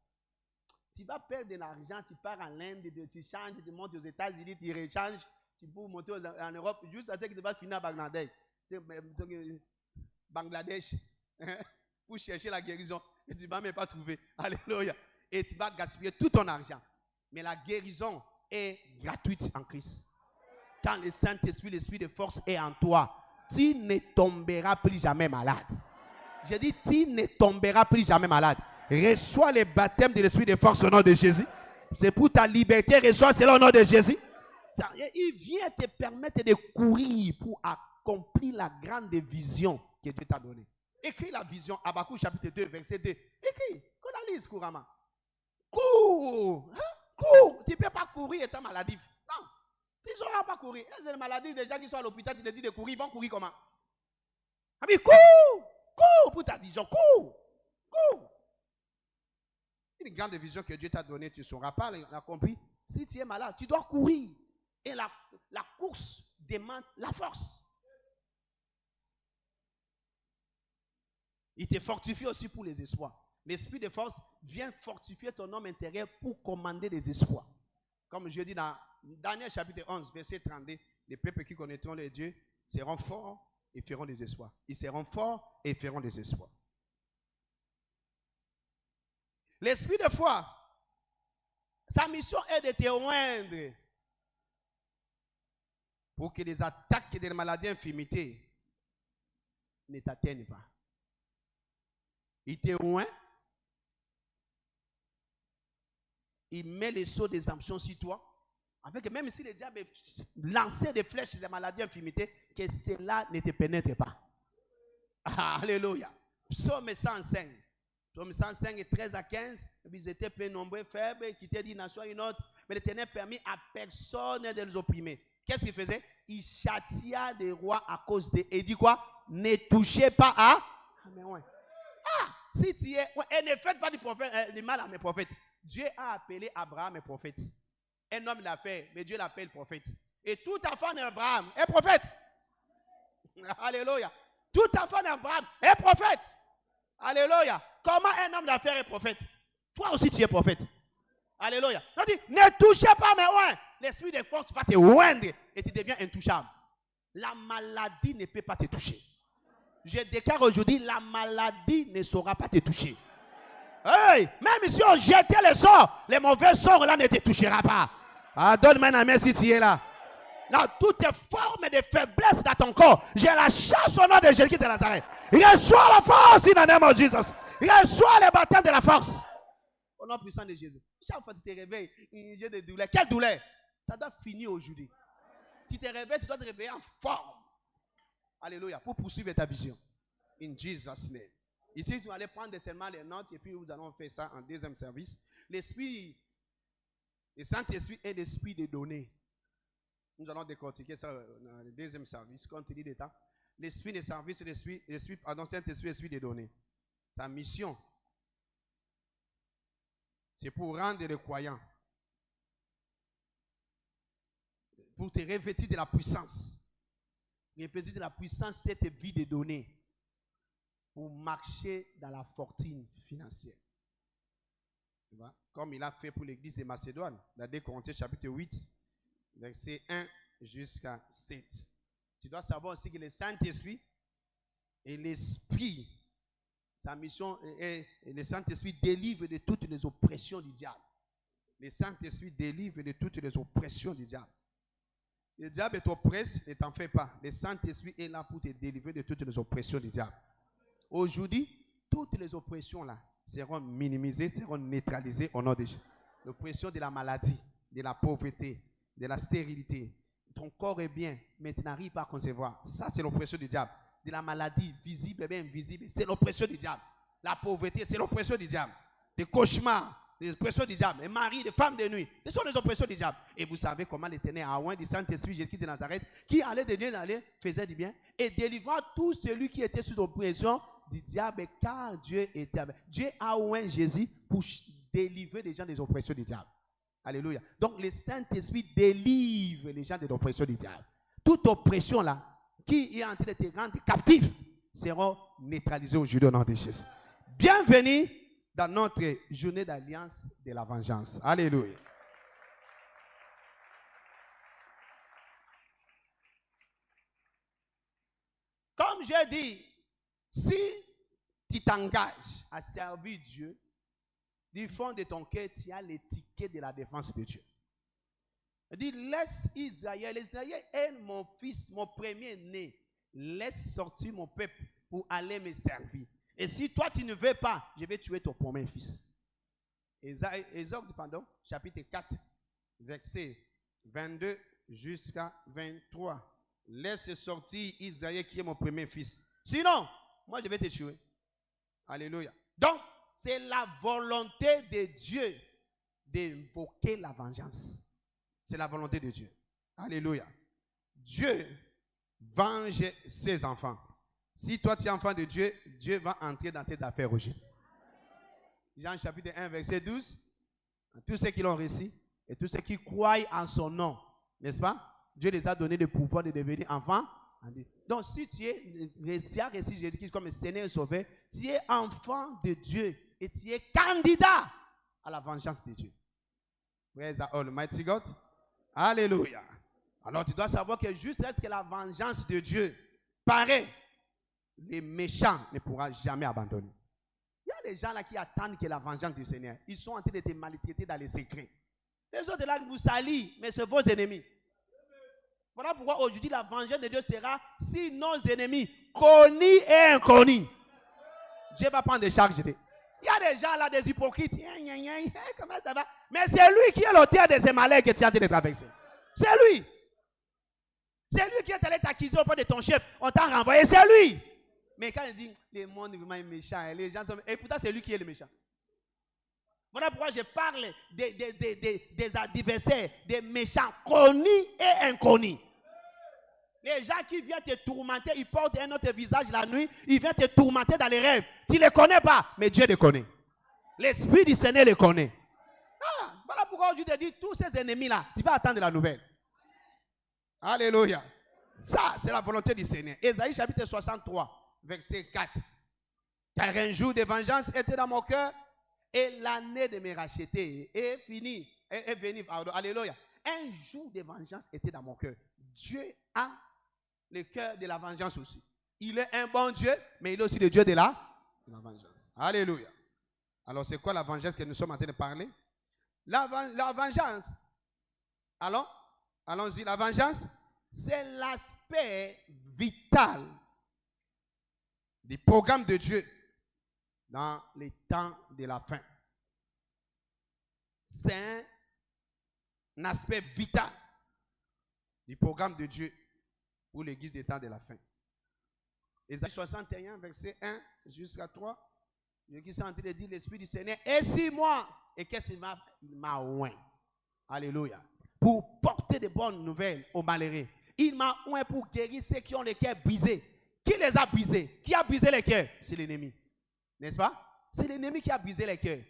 Tu vas perdre de l'argent, tu pars en Inde, tu changes, tu montes aux États-Unis, tu rechanges, tu peux monter en Europe, juste à ce que tu vas finir à Bangladesh. Bangladesh, pour chercher la guérison. Et tu ne vas même pas trouver. Alléluia. Et tu vas gaspiller tout ton argent. Mais la guérison est gratuite en Christ. Quand le Saint-Esprit, l'Esprit de force est en toi, tu ne tomberas plus jamais malade. Je dis, tu ne tomberas plus jamais malade. Reçois le baptême de l'Esprit de force au nom de Jésus. C'est pour ta liberté. Reçois cela au nom de Jésus. Il vient te permettre de courir pour accomplir la grande vision que Dieu t'a donnée. Écris la vision, Habakkuk chapitre 2, verset 2. Écris, qu'on la lise couramment. Cours, hein? Cours. Tu ne peux pas courir étant maladif. Non, tu ne sauras pas courir. Il y a des maladies, des gens qui sont à l'hôpital, tu te dis de courir, ils vont courir comment? Ah mais cours, cours pour ta vision, cours, cours. Une grande vision que Dieu t'a donnée, tu ne sauras pas l'accomplir. Si tu es malade, tu dois courir. Et la course demande la force. Il te fortifie aussi pour les espoirs. L'esprit de force vient fortifier ton homme intérieur pour commander les espoirs. Comme je dis dans Daniel chapitre 11, verset 32, les peuples qui connaîtront les dieux seront forts et feront des espoirs. Ils seront forts et feront des espoirs. L'esprit de foi, sa mission est de te oindre pour que les attaques des maladies et infirmités ne t'atteignent pas. Il te oint, il met les sceaux des sanctions sur toi, avec même si le diable lançait des flèches des maladies et infirmités, que cela ne te pénètre pas. Alléluia. Psaume 105. Psaume 105, 13 à 15, ils étaient peu nombreux, faibles, qui étaient d'une nation à une autre, mais l'Éternel permis à personne de les opprimer. Qu'est-ce qu'il faisait? Il châtia des rois à cause d'eux. Et il dit quoi? Ne touchez pas à... Ah, mais ouais. Ah, si tu es... Ouais, et ne faites pas du mal à mes prophètes. Dieu a appelé Abraham un prophète. Un homme l'a fait, mais Dieu l'appelle prophète. Et tout enfant d'Abraham est prophète. Alléluia. Tout enfant d'Abraham est prophète. Alléluia. Comment un homme d'affaires est prophète? Toi aussi tu es prophète. Alléluia. On dit, ne touchez pas mes oins. L'esprit de force va te oindre et tu deviens intouchable. La maladie ne peut pas te toucher. Je déclare aujourd'hui, la maladie ne saura pas te toucher. Hey, même si on jetait les sorts, les mauvais sorts là ne te touchera pas. Ah, donne-moi un amen si tu es là. Dans toutes les formes de faiblesse dans ton corps, j'ai la chasse au nom de Jésus de Nazareth. Reçois la force in the name of Jesus. Reçois le baptême de la force. Au nom puissant de Jésus. Chaque fois que tu te réveilles, j'ai des douleurs. Quelle douleur? Ça doit finir aujourd'hui. Tu te réveilles, tu dois te réveiller en forme. Alléluia. Pour poursuivre ta vision. In Jesus' name. Ici, tu vas aller prendre seulement les notes et puis nous allons faire ça en deuxième service. L'esprit, le Saint-Esprit est l'esprit des données. Nous allons décortiquer ça dans le deuxième service, compte tenu des temps. L'esprit des services, Saint-Esprit, l'esprit des données. Sa mission, c'est pour rendre les croyants, pour te revêtir de la puissance. Revêtir de la puissance, cette vie de données, pour marcher dans la fortune financière. Comme il a fait pour l'église de Macédoine, dans 2 Corinthiens chapitre 8, verset 1 jusqu'à 7. Tu dois savoir aussi que le Saint-Esprit et l'Esprit, sa mission est, le Saint-Esprit délivre de toutes les oppressions du diable. Le Saint-Esprit délivre de toutes les oppressions du diable. Le diable t'oppresse, ne t'en fais pas. Le Saint-Esprit est là pour te délivrer de toutes les oppressions du diable. Aujourd'hui, toutes les oppressions là seront minimisées, seront neutralisées au nom de Jésus. L'oppression de la maladie, de la pauvreté, de la stérilité. Ton corps est bien, mais tu n'arrives pas à concevoir. Ça, c'est l'oppression du diable. De la maladie, visible et bien invisible, c'est l'oppression du diable. La pauvreté, c'est l'oppression du diable. Des cauchemars, des oppressions du diable. Les maris, des femmes de nuit, ce sont les oppressions du diable. Et vous savez comment l'Éternel a oint du Saint-Esprit Jésus de Nazareth, qui allait de Dieu d'aller, faisait du bien, et délivrant tout celui qui était sous oppression du diable, car Dieu était avec. Dieu a oint Jésus pour délivrer les gens des oppressions du diable. Alléluia. Donc le Saint-Esprit délivre les gens de l'oppression du diable. Toute oppression là, qui est en train de te rendre captif, seront neutralisées aujourd'hui au nom de Jésus. Bienvenue dans notre journée d'alliance de la vengeance. Alléluia. Comme j'ai dit, si tu t'engages à servir Dieu, du fond de ton cœur, tu as l'étiquette de la défense de Dieu. Il dit, laisse Israël. Israël est mon fils, mon premier-né. Laisse sortir mon peuple pour aller me servir. Et si toi, tu ne veux pas, je vais tuer ton premier fils. Exode, chapitre 4, verset 22 jusqu'à 23. Laisse sortir Israël qui est mon premier fils. Sinon, moi, je vais te tuer. Alléluia. Donc, c'est la volonté de Dieu d'invoquer la vengeance. C'est la volonté de Dieu. Alléluia. Dieu venge ses enfants. Si toi tu es enfant de Dieu, Dieu va entrer dans tes affaires aujourd'hui. Jean chapitre 1, verset 12. Tous ceux qui l'ont reçu et tous ceux qui croient en son nom, n'est-ce pas? Dieu les a donné le pouvoir de devenir enfants. Donc si tu as reçu Jésus-Christ comme Seigneur et Sauveur, tu es enfant de Dieu et tu es candidat à la vengeance de Dieu. Praise the Almighty God. Alléluia. Alors tu dois savoir que juste lorsque la vengeance de Dieu paraît, les méchants ne pourront jamais abandonner. Il y a des gens là qui attendent que la vengeance du Seigneur, ils sont en train de te maltraiter dans les secrets. Les autres là qui vous salissent, mais c'est vos ennemis. Voilà pourquoi aujourd'hui la vengeance de Dieu sera si nos ennemis, connus et inconnus. Dieu va prendre des charges. Il y a des gens là, des hypocrites. Comment ça va? Mais c'est lui qui est l'auteur de ces malheurs que tu es en train de traverser. C'est lui. C'est lui qui est allé t'accuser auprès de ton chef. On t'a renvoyé, c'est lui. Mais quand il dit, le monde est vraiment méchant, les gens sont... Et pourtant, c'est lui qui est le méchant. Voilà pourquoi je parle des adversaires, des méchants connus et inconnus. Les gens qui viennent te tourmenter, ils portent un autre visage la nuit, ils viennent te tourmenter dans les rêves. Tu ne les connais pas, mais Dieu les connaît. L'Esprit du Seigneur les connaît. Ah, voilà pourquoi je te dis, tous ces ennemis-là, tu vas attendre la nouvelle. Alléluia. Ça, c'est la volonté du Seigneur. Ésaïe chapitre 63, verset 4. Car un jour de vengeance était dans mon cœur, et l'année de me racheter est finie, est venue. Pardon, alléluia. Un jour de vengeance était dans mon cœur. Dieu a le cœur de la vengeance aussi. Il est un bon Dieu, mais il est aussi le Dieu de la vengeance. Alléluia. Alors, c'est quoi la vengeance que nous sommes en train de parler? La vengeance. Allons-y. La vengeance, c'est l'aspect vital du programme de Dieu dans les temps de la fin. C'est un aspect vital du programme de Dieu pour l'église des temps de la fin. Ésaïe 61, verset 1 jusqu'à 3. Je suis en train de dire l'Esprit du Seigneur est sur moi. Et qu'est-ce qu'il m'a? Il m'a oint. Alléluia. Pour porter de bonnes nouvelles aux malheureux. Il m'a oint pour guérir ceux qui ont les cœurs brisés. Qui les a brisés? Qui a brisé les cœurs? C'est l'ennemi. N'est-ce pas? C'est l'ennemi qui a brisé les cœurs.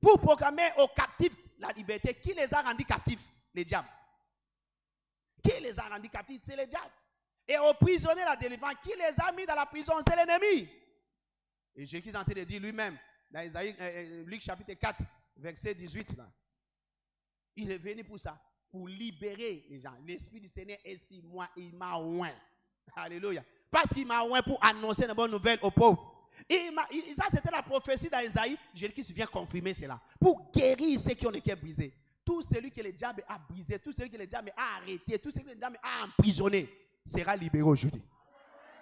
Pour proclamer aux captifs la liberté. Qui les a rendus captifs? Les diables. Qui les a rendus captifs? C'est les diables. Et aux prisonniers la délivrance. Qui les a mis dans la prison? C'est l'ennemi. Et Jésus est en train de dire lui-même, dans Luc chapitre 4, verset 18, là, il est venu pour ça, pour libérer les gens. L'Esprit du Seigneur est sur moi, il m'a oint. Alléluia. Parce qu'il m'a oint pour annoncer une bonne nouvelle aux pauvres. Ça, c'était la prophétie d'Isaïe. Jésus vient confirmer cela. Pour guérir ceux qui ont les cœurs brisés. Tout celui que le diable a brisé, tout celui que le diable a arrêté, tout celui que le diable a emprisonné, sera libéré aujourd'hui.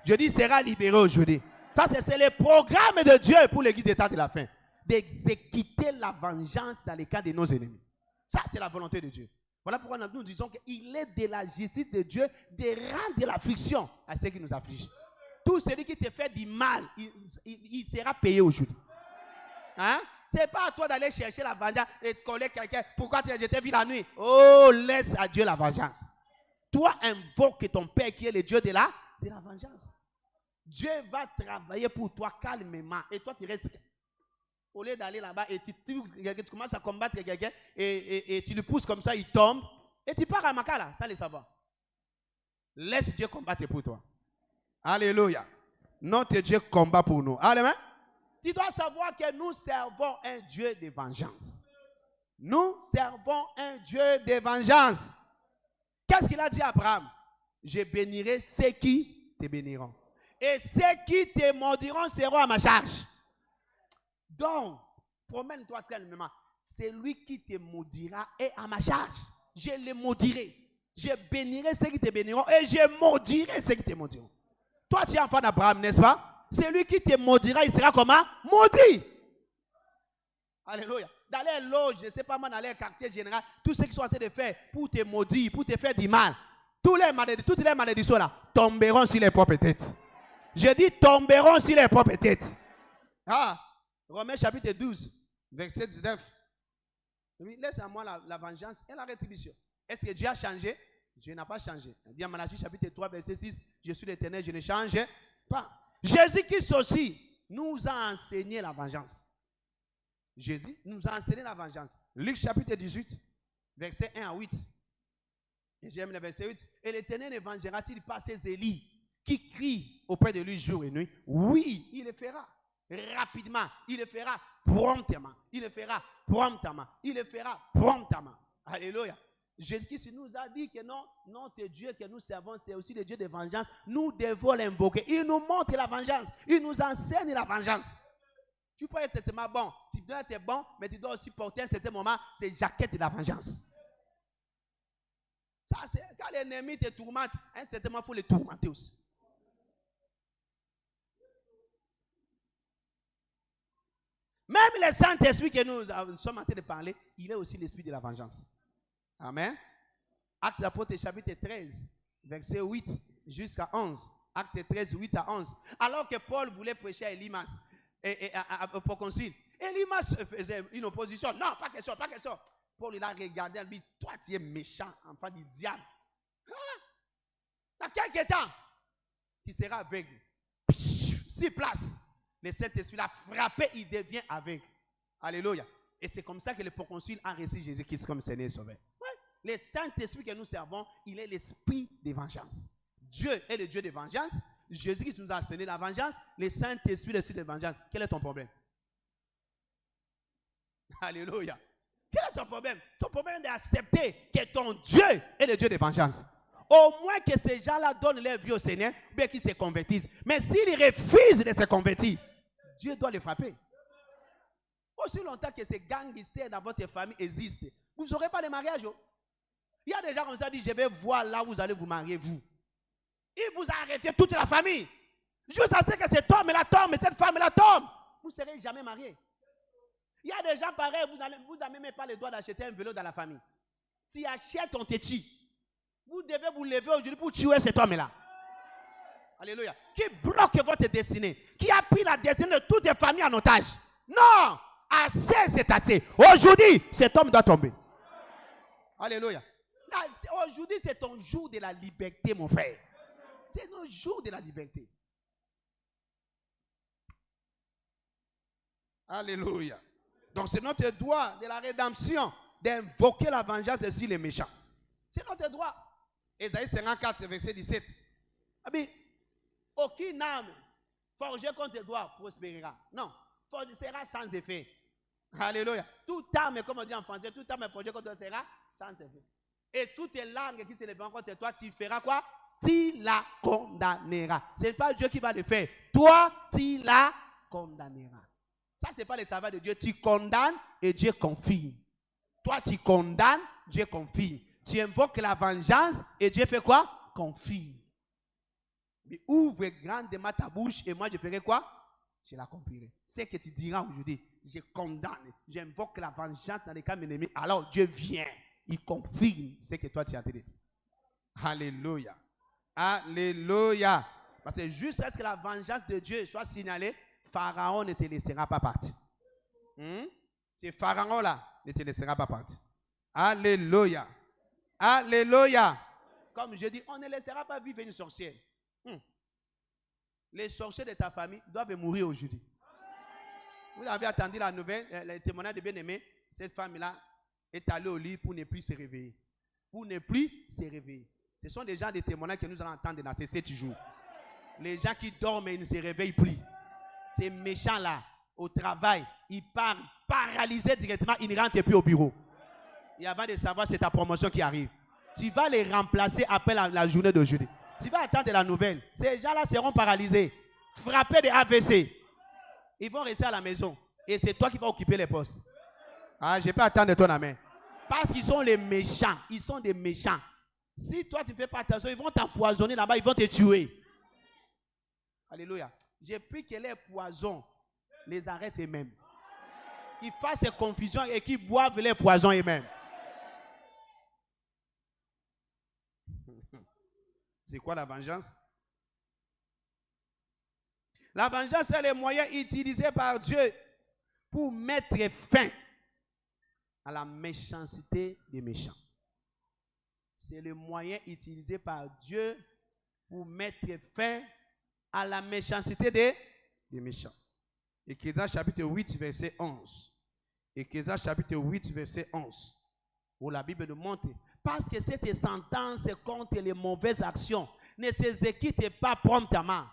Je dis sera libéré aujourd'hui. Ça, c'est le programme de Dieu pour l'église des temps de la fin. D'exécuter la vengeance dans les cas de nos ennemis. Ça, c'est la volonté de Dieu. Voilà pourquoi nous disons qu'il est de la justice de Dieu de rendre de l'affliction à ceux qui nous affligent. Tout celui qui te fait du mal, il sera payé aujourd'hui. Hein? Ce n'est pas à toi d'aller chercher la vengeance et de coller quelqu'un. Pourquoi tu as jeté vu la nuit? Oh, laisse à Dieu la vengeance. Toi, invoque ton Père qui est le Dieu de la vengeance. Dieu va travailler pour toi calmement. Et toi, tu restes. Au lieu d'aller là-bas et tu commences à combattre quelqu'un et tu le pousses comme ça, il tombe. Et tu pars à Makala, sans le savoir. Laisse Dieu combattre pour toi. Alléluia. Notre Dieu combat pour nous. Alléluia. Tu dois savoir que nous servons un Dieu de vengeance. Nous servons un Dieu de vengeance. Qu'est-ce qu'il a dit à Abraham? Je bénirai ceux qui te béniront. Et ceux qui te maudiront seront à ma charge. Donc, promène-toi calmement. Celui qui te maudira est à ma charge. Je le maudirai. Je bénirai ceux qui te béniront et je maudirai ceux qui te maudiront. Toi, tu es enfant d'Abraham, n'est-ce pas? Celui qui te maudira, il sera comment? Maudit. Alléluia. Dans les loges, je ne sais pas moi, dans les quartiers généraux, tous ceux qui sont en train de faire pour te maudire, pour te faire du mal, toutes les malédictions là tomberont sur les propres têtes. Je dis tomberont sur les propres têtes. Ah, Romains chapitre 12, verset 19. Laisse à moi la vengeance et la rétribution. Est-ce que Dieu a changé? Dieu n'a pas changé. Il dit en Malachie chapitre 3, verset 6, je suis l'Éternel, je ne change pas. Jésus-Christ aussi nous a enseigné la vengeance. Jésus nous a enseigné la vengeance. Luc chapitre 18, verset 1 à 8. Et j'aime le verset 8. Et l'Éternel ne vengera-t-il pas ses élus qui crient auprès de lui jour et nuit? Oui, il le fera. Rapidement, il le fera promptement. Il le fera promptement. Il le fera promptement. Alléluia. Jésus nous a dit que non, notre Dieu que nous servons, c'est aussi le Dieu de vengeance. Nous devons l'invoquer. Il nous montre la vengeance. Il nous enseigne la vengeance. Tu peux être tellement bon. Tu dois être bon, mais tu dois aussi porter à un certain moment ces jaquettes de la vengeance. Ça, c'est quand l'ennemi te tourmente, à un certain moment, il faut le tourmenter aussi. Même le Saint-Esprit que nous sommes en train de parler, il est aussi l'esprit de la vengeance. Amen. Acte d'Apôtre chapitre 13, verset 8 jusqu'à 11. Acte 13, 8 à 11. Alors que Paul voulait prêcher à Élymas et pour consul, Élymas faisait une opposition. Non, pas question, pas question. Paul, il a regardé, lui, toi, tu es méchant, enfant du diable. Dans quelques temps, tu seras aveugle. 6 places. Le Saint-Esprit l'a frappé, il devient aveugle. Alléluia. Et c'est comme ça que le proconsul a reçu Jésus-Christ comme Seigneur et Sauveur. Ouais. Le Saint-Esprit que nous servons, il est l'esprit de vengeance. Dieu est le Dieu de vengeance. Jésus-Christ nous a enseigné la vengeance. Le Saint-Esprit, l'esprit de vengeance. Quel est ton problème? Alléluia. Quel est ton problème? Ton problème est d'accepter que ton Dieu est le Dieu de vengeance. Au moins que ces gens-là donnent leur vie au Seigneur, bien qu'ils se convertissent. Mais s'ils refusent de se convertir, Dieu doit les frapper. Aussi longtemps que ces gangsters dans votre famille existent, vous n'aurez pas de mariage. Il y a des gens comme ça qui disent, je vais voir là où vous allez vous marier, vous. Ils vous arrêtez toute la famille. Juste à ce que cet homme-là tombe et cette femme-là tombe. Vous ne serez jamais mariés. Il y a des gens pareils, vous n'avez même pas le droit d'acheter un vélo dans la famille. Si achète, on te tue. Vous devez vous lever aujourd'hui pour tuer cet homme-là. Alléluia. Qui bloque votre destinée. Qui a pris la destinée de toutes les familles en otage. Non. Assez, c'est assez. Aujourd'hui, cet homme doit tomber. Alléluia. Aujourd'hui, c'est ton jour de la liberté, mon frère. C'est notre jour de la liberté. Alléluia. Donc c'est notre droit de la rédemption d'invoquer la vengeance sur les méchants. C'est notre droit. Ésaïe 54, verset 17. Aucune âme forgée contre toi prospérera. Non, sera sans effet. Alléluia. Toute âme, comme on dit en français, toute âme forgée contre toi sera sans effet. Et toutes les langues qui se lèveront contre toi, tu feras quoi? Tu la condamneras. Ce n'est pas Dieu qui va le faire. Toi, tu la condamneras. Ça, ce n'est pas le travail de Dieu. Tu condamnes et Dieu confirme. Toi, tu condamnes, Dieu confirme. Tu invoques la vengeance et Dieu fait quoi? Confirme. Mais ouvre grandement ta bouche et moi je ferai quoi? Je l'accomplirai. C'est que tu diras aujourd'hui, je condamne, j'invoque la vengeance dans les cas de mes ennemis. Alors Dieu vient, il confirme ce que toi tu as dit. Alléluia. Alléluia. Parce que juste à ce que la vengeance de Dieu soit signalée, Pharaon ne te laissera pas partir. Ce Pharaon-là ne te laissera pas partir. Alléluia. Alléluia. Comme je dis, on ne laissera pas vivre une sorcière. Les sorciers de ta famille doivent mourir aujourd'hui. Vous avez attendu la nouvelle, le témoignage de bien-aimé. Cette femme-là est allée au lit pour ne plus se réveiller. Pour ne plus se réveiller. Ce sont des gens des témoignages que nous allons entendre dans ces 7 jours. Les gens qui dorment et ne se réveillent plus. Ces méchants-là, au travail, ils partent paralysés directement, ils ne rentrent plus au bureau. Et avant de savoir, c'est ta promotion qui arrive. Tu vas les remplacer après la journée d'aujourd'hui. Tu vas attendre la nouvelle. Ces gens-là seront paralysés, frappés de AVC. Ils vont rester à la maison. Et c'est toi qui vas occuper les postes. Ah, je ne peux pas attendre ton amen. Parce qu'ils sont les méchants. Ils sont des méchants. Si toi, tu ne fais pas attention, ils vont t'empoisonner là-bas, ils vont te tuer. Alléluia. J'ai pris que les poisons les arrêtent eux-mêmes. Qu'ils fassent confusion et qu'ils boivent les poisons eux-mêmes. C'est quoi la vengeance? La vengeance, c'est le moyen utilisé par Dieu pour mettre fin à la méchanceté des méchants. C'est le moyen utilisé par Dieu pour mettre fin à la méchanceté des méchants. Ecclésiaste chapitre 8, verset 11. Ecclésiaste chapitre 8, verset 11. Où la Bible nous montre. Parce que cette sentence contre les mauvaises actions ne s'exécute pas promptement.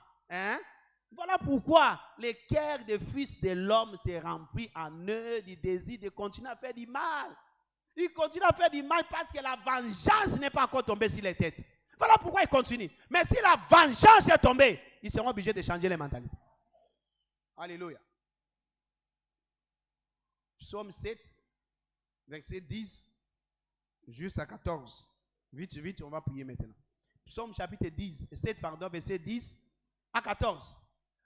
Voilà pourquoi le cœur des fils de l'homme s'est rempli en eux du désir de continuer à faire du mal. Ils continuent à faire du mal parce que la vengeance n'est pas encore tombée sur les têtes. Voilà pourquoi ils continuent. Mais si la vengeance est tombée, ils seront obligés de changer les mentalités. Alléluia. Psaume 7, verset 10 jusqu'à 14. Vite, on va prier maintenant. Psaume chapitre 7, verset 10 à 14.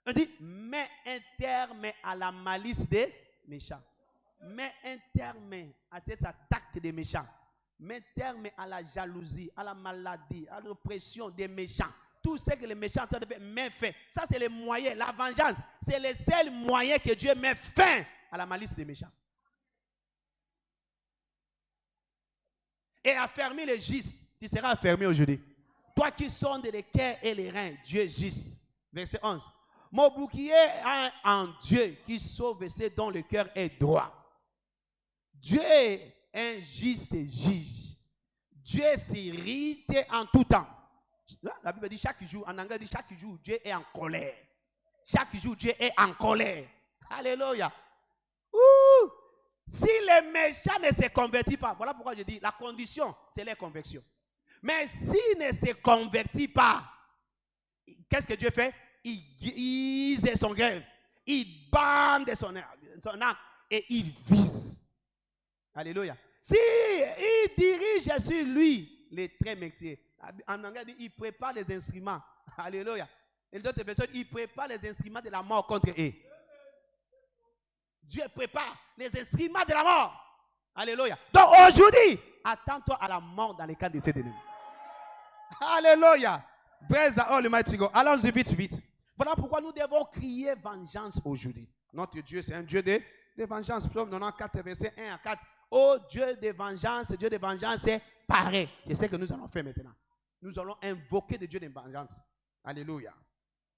On dit, mets un terme à la malice des méchants. Mets un terme à cette attaque des méchants. Mets un terme à la jalousie, à la maladie, à l'oppression des méchants. Tout ce que les méchants ont fait, mets fin. Ça, c'est le moyen, la vengeance. C'est le seul moyen que Dieu met fin à la malice des méchants. Et affermir les justes. Tu seras affermi aujourd'hui. Toi qui sondes les cœurs et les reins, Dieu juste. Verset 11. Mon bouclier est en Dieu qui sauve ceux dont le cœur est droit. Dieu est un juste juge. Dieu s'irrite en tout temps. La Bible dit chaque jour, en anglais dit chaque jour, Dieu est en colère. Chaque jour, Dieu est en colère. Alléluia. Si les méchants ne se convertissent pas, voilà pourquoi je dis la condition, c'est les conversions. Mais s'ils ne se convertissent pas, qu'est-ce que Dieu fait? Il guise son grève, il bande son âme et il vise. Alléluia. Si il dirige sur lui les traits métiers, en anglais, il prépare les instruments. Alléluia. Et d'autres personnes, il prépare les instruments de la mort contre eux. Dieu prépare les instruments de la mort. Alléluia. Donc aujourd'hui, attends-toi à la mort dans les cas de cet ennemi. Alléluia. Praise the Almighty God. Allons-y vite, vite. Voilà pourquoi nous devons crier vengeance aujourd'hui. Notre Dieu, c'est un Dieu de vengeance. Psaume 94, verset 1 à 4. Oh Dieu de vengeance, c'est pareil. C'est ce que nous allons faire maintenant. Nous allons invoquer le Dieu de vengeance. Alléluia.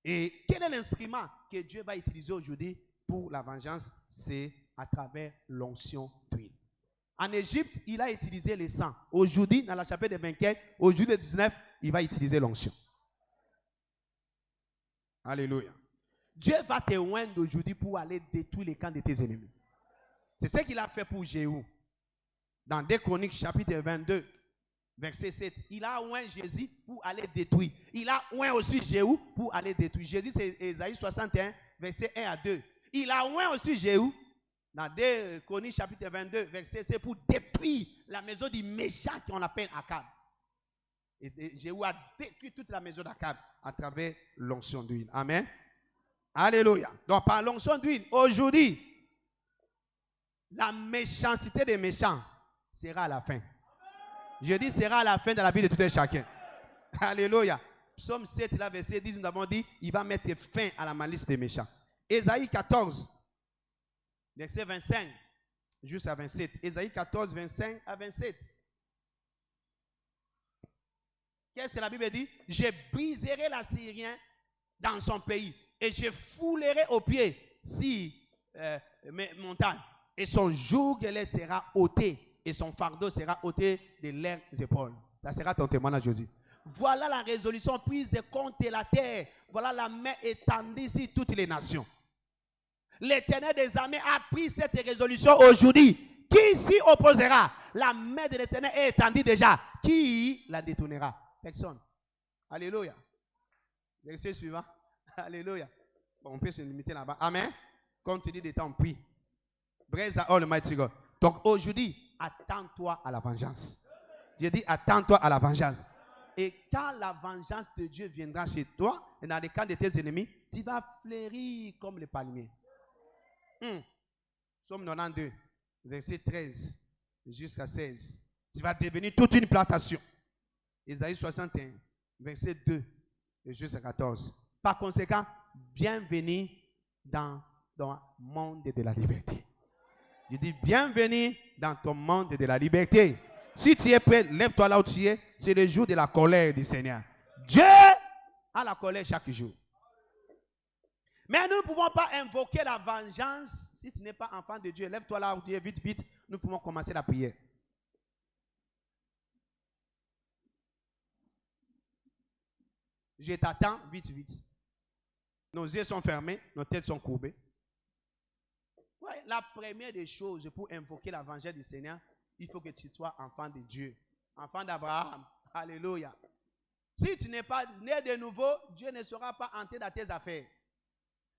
Et quel est l'instrument que Dieu va utiliser aujourd'hui pour la vengeance? C'est à travers l'onction d'huile. En Égypte, il a utilisé le sang. Aujourd'hui, dans la chapitre 24, aujourd'hui le 19, il va utiliser l'onction. Alléluia. Dieu va te oindre aujourd'hui pour aller détruire les camps de tes ennemis. C'est ce qu'il a fait pour Jéhu. Dans 2 Chroniques, chapitre 22, verset 7. Il a oint Jésus pour aller détruire. Il a oint aussi Jéhu pour aller détruire. Jésus, c'est Ésaïe 61, verset 1 à 2. Il a oint aussi Jéhu. Dans 2 Chroniques, chapitre 22, verset 7, pour détruire la maison du méchant qu'on appelle Akab. Et Jéhu a détruit toute la maison d'Akab à travers l'onction d'huile. Amen. Alléluia. Donc par l'onction d'huile, aujourd'hui, la méchanceté des méchants sera à la fin. Je dis sera à la fin de la vie de tout un chacun. Alléluia. Psaume 7, là, verset 10, nous avons dit, il va mettre fin à la malice des méchants. Ésaïe 14, verset 25, jusqu'à 27. Ésaïe 14, 25 à 27. Qu'est-ce que la Bible dit? Je briserai l'Assyrien dans son pays et je foulerai aux pieds si mes montagnes. Et son joug sera ôté et son fardeau sera ôté de leurs épaules. Ça sera ton témoignage aujourd'hui. Voilà la résolution prise contre la terre. Voilà la main étendue sur toutes les nations. L'Éternel des armées a pris cette résolution aujourd'hui. Qui s'y opposera? La main de l'Éternel est étendue déjà. Qui la détournera? Personne. Alléluia. Verset suivant. Alléluia. Bon, on peut se limiter là-bas. Amen. Compte tenu des temps, on prie. Praise the Almighty God. Donc aujourd'hui, attends-toi à la vengeance. J'ai dit attends-toi à la vengeance. Et quand la vengeance de Dieu viendra chez toi, et dans les camps de tes ennemis, tu vas fleurir comme les palmiers. Psaume 92, verset 13 jusqu'à 16. Tu vas devenir toute une plantation. Ésaïe 61, verset 2 jusqu'à 14. Par conséquent, bienvenue dans le monde de la liberté. Je dis bienvenue dans ton monde de la liberté. Si tu es prêt, lève-toi là où tu es. C'est le jour de la colère du Seigneur. Dieu a la colère chaque jour. Mais nous ne pouvons pas invoquer la vengeance si tu n'es pas enfant de Dieu. Lève-toi là où tu es, vite, vite. Nous pouvons commencer la prière. Je t'attends, vite, vite. Nos yeux sont fermés, nos têtes sont courbées. Ouais, la première des choses pour invoquer la vengeance du Seigneur, il faut que tu sois enfant de Dieu, enfant d'Abraham. Alléluia. Si tu n'es pas né de nouveau, Dieu ne sera pas entrer dans tes affaires.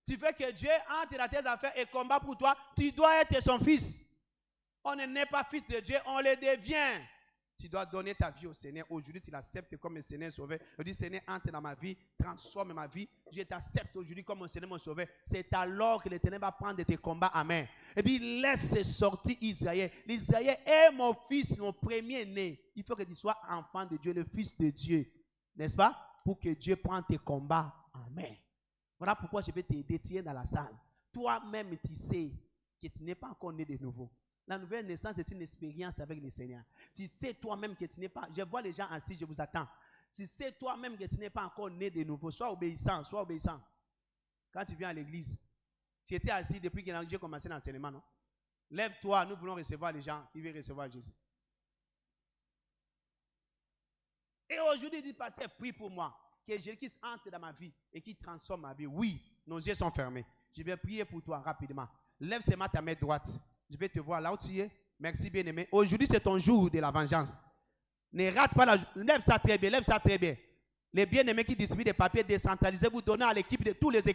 Tu veux que Dieu entre dans tes affaires et combat pour toi, tu dois être son fils. On n'est pas fils de Dieu, on le devient. Tu dois donner ta vie au Seigneur. Aujourd'hui, tu l'acceptes comme le Seigneur sauveur. Je dis, Seigneur, entre dans ma vie, transforme ma vie. Je t'accepte aujourd'hui comme mon Seigneur, mon sauveur. C'est alors que l'Éternel va prendre tes combats. Amen. Et puis, laisse sortir Israël. L'Israël est mon fils, mon premier-né. Il faut que tu sois enfant de Dieu, le fils de Dieu. N'est-ce pas? Pour que Dieu prenne tes combats. Amen. Voilà pourquoi je vais t'aider. Tu es dans la salle. Toi-même, tu sais que tu n'es pas encore né de nouveau. La nouvelle naissance est une expérience avec le Seigneur. Tu sais toi-même que tu n'es pas... Je vois les gens assis, je vous attends. Tu sais toi-même que tu n'es pas encore né de nouveau. Sois obéissant, sois obéissant. Quand tu viens à l'église, tu étais assis depuis que j'ai commencé l'enseignement, non? Lève-toi, nous voulons recevoir les gens qui veulent recevoir Jésus. Et aujourd'hui, il dit, pasteur, prie pour moi. Que Jésus entre dans ma vie et qu'il transforme ma vie. Oui, nos yeux sont fermés. Je vais prier pour toi rapidement. Lève seulement ta main droite. Je vais te voir là où tu es. Merci, bien-aimé. Aujourd'hui, c'est ton jour de la vengeance. Ne rate pas la... Lève ça très bien, lève ça très bien. Les bien-aimés qui distribuent des papiers décentralisés, vous donnez à l'équipe, de toutes les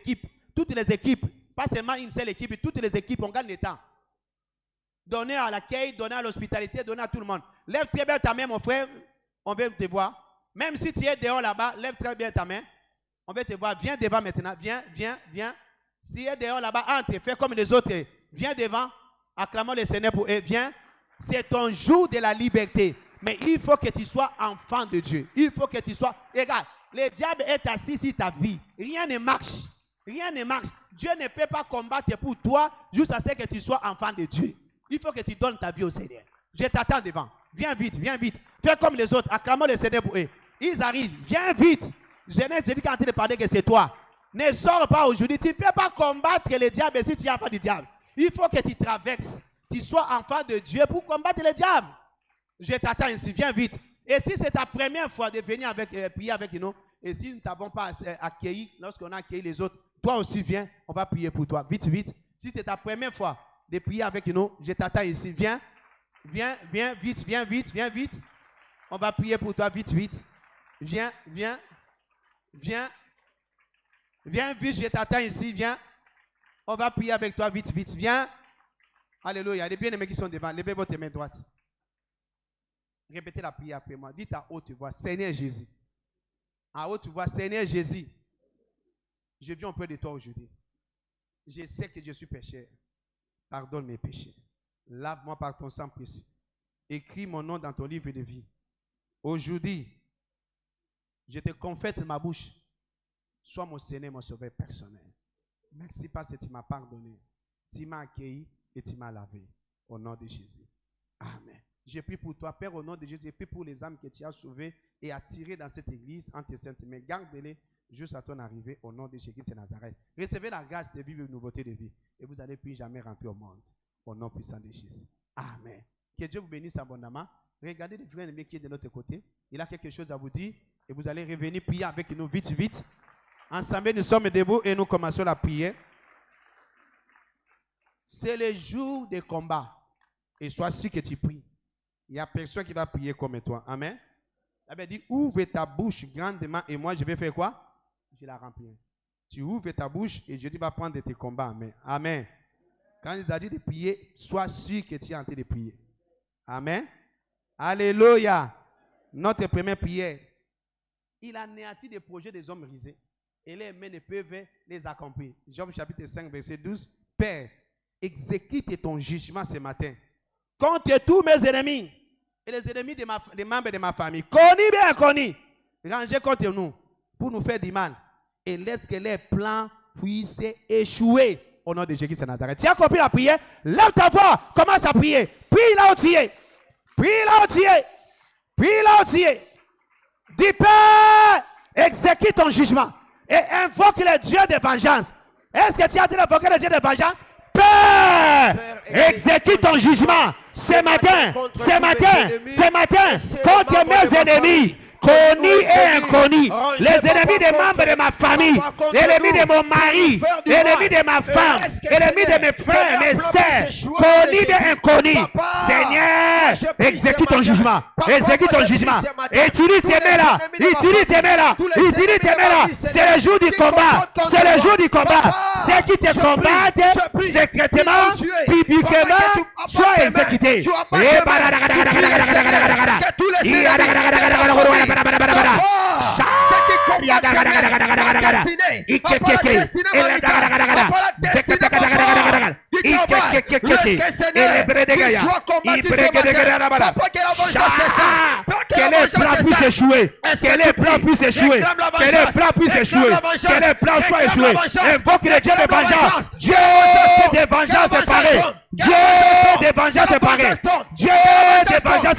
équipes, pas seulement une seule équipe, toutes les équipes, on gagne le temps. Donnez à l'accueil, donnez à l'hospitalité, donnez à tout le monde. Lève très bien ta main, mon frère, on veut te voir. Même si tu es dehors là-bas, lève très bien ta main. On veut te voir, viens devant maintenant, viens. Si tu es dehors là-bas, entre, fais comme les autres, viens devant, acclamons le Seigneur pour eux, viens. C'est ton jour de la liberté. Mais il faut que tu sois enfant de Dieu. Il faut que tu sois... Regarde, le diable est assis sur ta vie. Rien ne marche. Rien ne marche. Dieu ne peut pas combattre pour toi jusqu'à ce que tu sois enfant de Dieu. Il faut que tu donnes ta vie au Seigneur. Je t'attends devant. Viens vite. Fais comme les autres. Acclamons le Seigneur pour eux. Ils arrivent. Viens vite. Je dis quand tu de parler que c'est toi. Ne sors pas aujourd'hui. Tu ne peux pas combattre le diable si tu es enfant du diable. Il faut que tu traverses. Tu sois enfant de Dieu pour combattre le diable. Je t'attends ici, viens vite. Et si c'est ta première fois de venir prier avec nous, et si nous ne t'avons pas accueilli, lorsqu'on a accueilli les autres, toi aussi viens, on va prier pour toi. Vite. Si c'est ta première fois de prier avec nous, je t'attends ici. Viens, vite. On va prier pour toi, vite. Viens, vite, je t'attends ici, viens. On va prier avec toi, vite, viens. Alléluia, les bien-aimés qui sont devant, levez votre main droite. Répétez la prière après moi. Dites à haute voix, Seigneur Jésus. À haute voix, Seigneur Jésus. Je viens auprès de toi aujourd'hui. Je sais que je suis pécheur. Pardonne mes péchés. Lave-moi par ton sang précieux. Écris mon nom dans ton livre de vie. Aujourd'hui, je te confesse de ma bouche. Sois mon Seigneur, mon sauveur personnel. Merci parce que tu m'as pardonné. Tu m'as accueilli et tu m'as lavé. Au nom de Jésus. Amen. Je prie pour toi, Père, au nom de Jésus. Je prie pour les âmes que tu as sauvées et attirées dans cette église en tes saintes mains. Garde-les jusqu'à ton arrivée au nom de Jésus-Christ de Nazareth. Recevez la grâce de vivre une nouveauté de vie et vous n'allez plus jamais rentrer au monde. Au nom puissant de Jésus. Amen. Que Dieu vous bénisse abondamment. Regardez le frère qui est de notre côté. Il a quelque chose à vous dire et vous allez revenir prier avec nous vite. Ensemble, nous sommes debout et nous commençons la prière. C'est le jour de combat. Et sois sûr que tu pries. Il n'y a personne qui va prier comme toi. Amen. La Bible dit, ouvre ta bouche grandement et moi je vais faire quoi? Je la remplis. Tu ouvres ta bouche et Dieu va prendre tes combats. Amen. Amen. Quand il a dit de prier, sois sûr que tu es en train de prier. Amen. Alléluia. Notre première prière. Il a anéanti des projets des hommes risés et les mains ne peuvent les accomplir. Job chapitre 5, verset 12. Père, exécute ton jugement ce matin contre tous mes ennemis et les ennemis des membres de ma famille. Connus, bien connus, rangés contre nous pour nous faire du mal et laisse que les plans puissent échouer au nom de Jésus de Nazareth. Tu as compris la prière? Lève ta voix, commence à prier. Prie là où tu es. Dis Père, exécute ton jugement et invoque le Dieu de vengeance. Est-ce que tu as invoqué le Dieu de vengeance? Père, exécute ton jugement ce matin, contre mes ennemis, connus et inconnus, les ennemis des membres de ma famille, l'ennemi de mon mari, l'ennemi de ma femme, l'ennemi de mes frères, mes sœurs, connus et inconnus. Seigneur, exécute ton jugement, utilise tes mains là, c'est le jour du combat, ceux qui te combattent secrètement, publiquement, soient exécutés. Que les plans puissent échouer, que les plans soient échoués. Invoque le Dieu de vengeance. Dieu de vengeance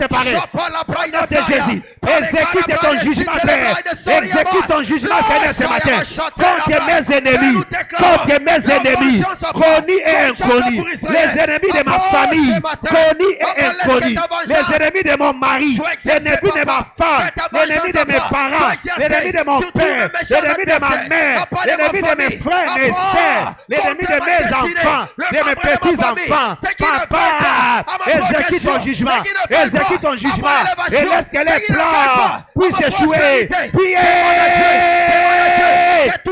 est paré. Au nom de Jésus, exécute ton jugement, Père. Exécute ton jugement, Seigneur, ce matin. Contre mes ennemis, connus et inconnus. Les ennemis de ma famille, connus et connu, les ennemis de mon mari, l'ennemi de ma femme, l'ennemi de mes parents, l'ennemi de mon père, l'ennemi de ma mère, l'ennemi de mes frères, mes sœurs, l'ennemi de mes enfants, de mes petits-enfants. Papa, exécute ton jugement, exécute ton jugement, et laisse que les plans puissent échouer. Priez!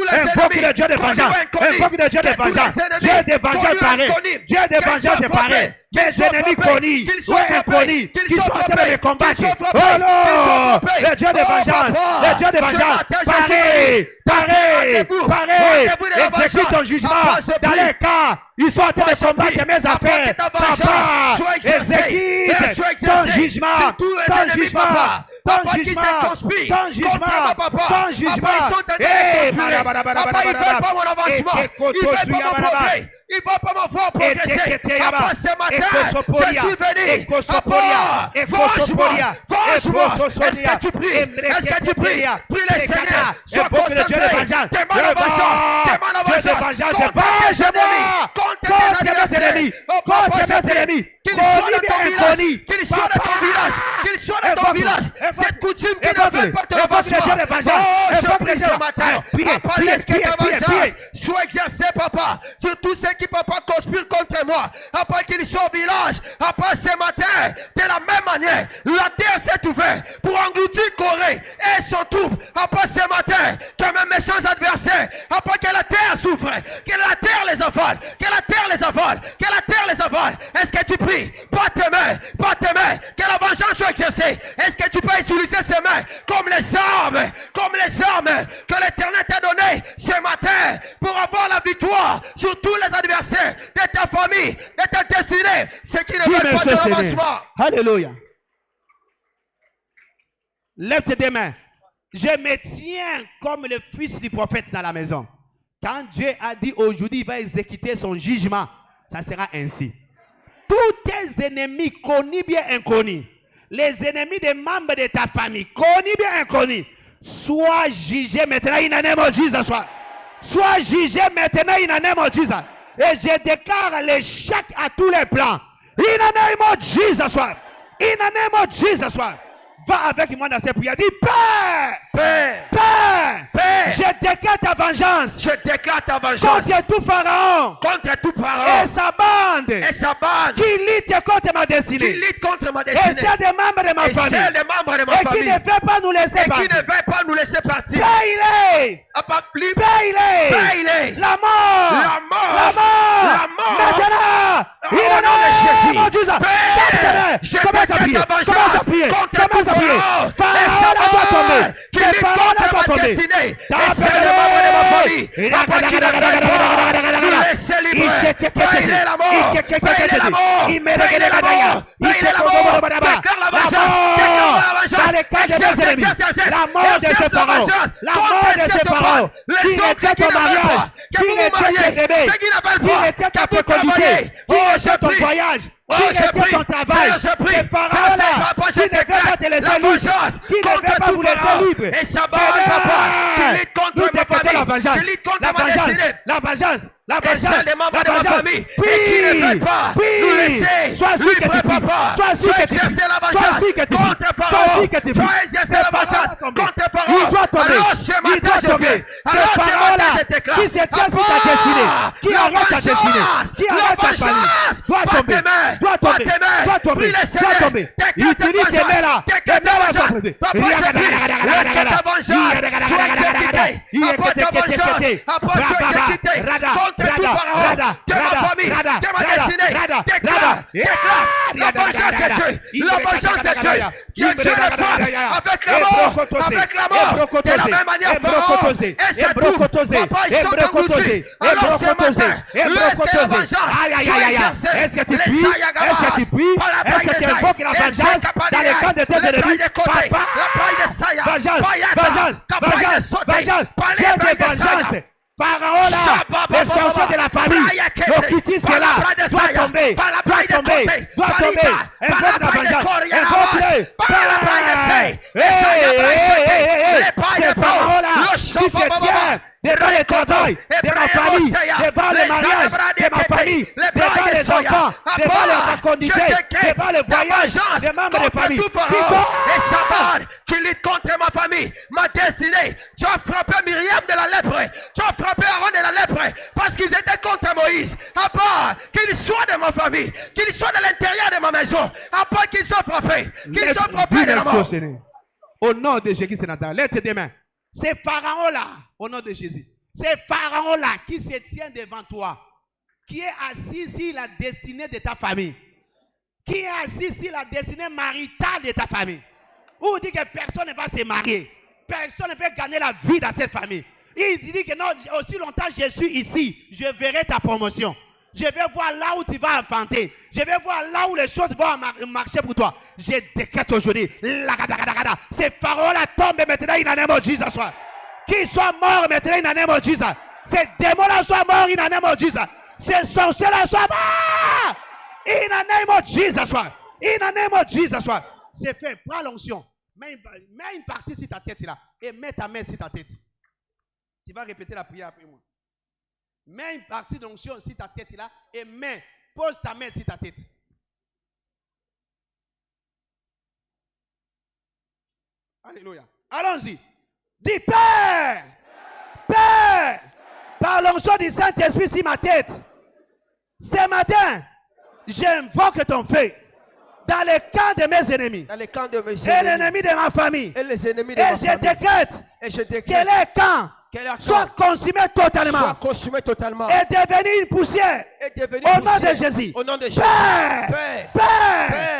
Invoque le Dieu de vengeance, invoque le Dieu de vengeance, Dieu de vengeance paré, Dieu de vengeance séparé. Mes ennemis connus ou inconnus qui sont en train de me combattre. Oh non! Le Dieu de vengeance, le Dieu de vengeance, paré, exécute ton jugement. Dans les cas, ils sont en train de combattre mes affaires. Papa, exécute ton jugement, ton jugement, ton jugement, ton jugement, ton jugement. Ils veulent pas mon avancement, ils veulent pas mon progrès, ils veulent pas me voir progresser. Papa, ce matin, je suis venu. Papa, venge-moi. Est-ce que tu pries? Est-ce que tu pries? Prie le Seigneur. Sois concentré. Demande vengeance. Contre tes ennemis. Contre mes ennemis. Qu'ils soient dans ton village. Qu'ils soient dans ton village. Qu'ils soient dans ton village. Cette coutume qui ne veut pas te l'avancement. Oh, je prie ce matin. Papa, laisse que ta vengeance soit exercée, papa, sur tous ceux qui, papa, conspirent contre moi. Papa, qu'ils soient au village. Papa, ce matin, de la même manière, la terre s'est ouverte pour engloutir Corée et son troupe. Papa, ce matin, que mes méchants adversaires, papa, que la terre souffre, que la terre les avale, que la terre les avale, que la terre les avale. Est-ce que tu pries? Pas tes mains, que la vengeance soit exercée. Est-ce que tu peux utiliser ces mains comme les armes que l'Éternel t'a données ce matin pour avoir la victoire sur tous les adversaires de ta famille, de ta destinée, ceux qui ne veulent pas de l'avancement. Alléluia. Lève tes deux mains. Je me tiens comme le fils du prophète dans la maison. Quand Dieu a dit aujourd'hui, il va exécuter son jugement, ça sera ainsi. Tous tes ennemis, connus bien inconnus, les ennemis des membres de ta famille, connus bien inconnus, sois jugés maintenant in the name of Jesus. Sois jugés maintenant in the name of Jesus. Et je déclare l'échec à tous les plans. In the name of Jesus. In the name of Jesus. Va avec moi dans cette prière. Dis Père, Père, je déclare ta vengeance. Je déclare ta vengeance contre tout pharaon. Contre tout pharaon. Et sa bande. Qui lutte contre ma destinée. Qui lutte contre ma Et destinée. celle des membres de ma famille. Celle des membres de ma famille. Et qui ne veut pas nous laisser partir. Et qui ne veut pas nous laisser partir. Paye-les. Paye-les. La mort. Maintenant. Il est nom de Jésus. Je commence à prier. Commence à prier. Pharaon doit tomber. C'est Pharaon doit tomber. Et c'est le membre de ma famille. Papa qui ne veut pas nous laisser libres. Paye-les la mort. Paye-les la mort. Paye-les la mort. Paye-les la mort. Déclare la vengeance. Dans les cas de mes ennemis. La mort de ce Pharaon. La mort de ce Pharaon. Qui retient ton mariage. Qui retient tes bébés. Qui retient ta fécondité. Qui retient ton voyage. Qui retient ton travail. C'est Pharaon là. Qui ne veut pas te laisser libre. Qui ne veut pas vous laisser libre. Et ça va, papa. Qui lutte contre ma famille. Qui lutte contre ma destinée. La vengeance. Et celle des membres de ma famille. Et qui ne veut pas nous laisser libre, papa. Soit exercer la vengeance contre Pharaon. Soit exercer la vengeance contre Pharaon. Il doit tomber. Alors ce matin je viens. Alors ce matin je déclare. Qui se tient sur ta destinée. Qui arrête ta destinée. Qui arrête ta famille. Doit tomber. Doit tomber. Doit tomber. Doit tomber. Utilise tes mains là. Tes mains là sont tombées. Papa, je prie. Laisse que ta vengeance soit exécutée. Papa, ta vengeance. Papa, soit exécutée. Contre tout Pharaon. De ma famille. De ma destinée. Déclare. La vengeance de Dieu. La vengeance de Dieu. Que Dieu le fasse avec la mort. Avec la mort. De la même manière, Pharaon. Et c'est tout. Papa, ils sont engloutis. Alors ce matin, laisse que la vengeance soit exercée. Est-ce que tu pries? Est-ce que tu pries? Est-ce que tu invoques la vengeance dans les camps de tes ennemis? Papa, vengeance. Dieu de vengeance. Pharaon là, les sorciers de la famille, l'occultiste est là, doit tomber. Invoque la paille de corps, il y a la vache. Par la paille de sei. Les pailles de peau. Le chauffe, devant les corbeilles, de ma famille, devant le mariage de ma famille, devant les enfants, devant les fécondités, devant le voyage des membres de famille. Les sabbats qui luttent contre ma famille, ma destinée. Tu as frappé Myriam de la lèpre. Tu as frappé Aaron de la lèpre parce qu'ils étaient contre Moïse. À part qu'ils soient de ma famille, qu'ils soient de l'intérieur de ma maison, à part qu'ils soient frappés, de la mort. Au nom de Jésus, Sénateur, lève tes mains. Ces pharaons-là, au nom de Jésus, ces pharaons-là qui se tiennent devant toi, qui est assis sur la destinée de ta famille, qui est assis sur la destinée maritale de ta famille, ou dit que personne ne va se marier, personne ne peut gagner la vie dans cette famille. Il dit que non, aussi longtemps je suis ici, je verrai ta promotion. Je vais voir là où tu vas enfanter. Je vais voir là où les choses vont marcher pour toi. Je décrète aujourd'hui. Ces pharaons-là tombent maintenant in the name of Jesus. Qu'ils soient morts maintenant in the name of Jesus. Ces démons-là soient morts in the name of Jesus. Ces sorciers-là soient morts in the name of Jesus. In the name of Jesus. C'est fait. Prends l'onction. Mets une partie sur ta tête là. Et mets ta main sur ta tête. Tu vas répéter la prière après moi. Mets une partie d'onction sur ta tête là et pose ta main sur ta tête. Alléluia. Allons-y. Dis Père, Père, par l'onction du Saint-Esprit sur ma tête. Ce matin, j'invoque ton feu dans le camp de mes ennemis. Dans les camps de mes et l'ennemi de ma famille. Et les ennemis de ma famille. Et je décrète que les camps soit consumé totalement. Et devenir une poussière. Au nom de Jésus. Au nom de Jésus. Père,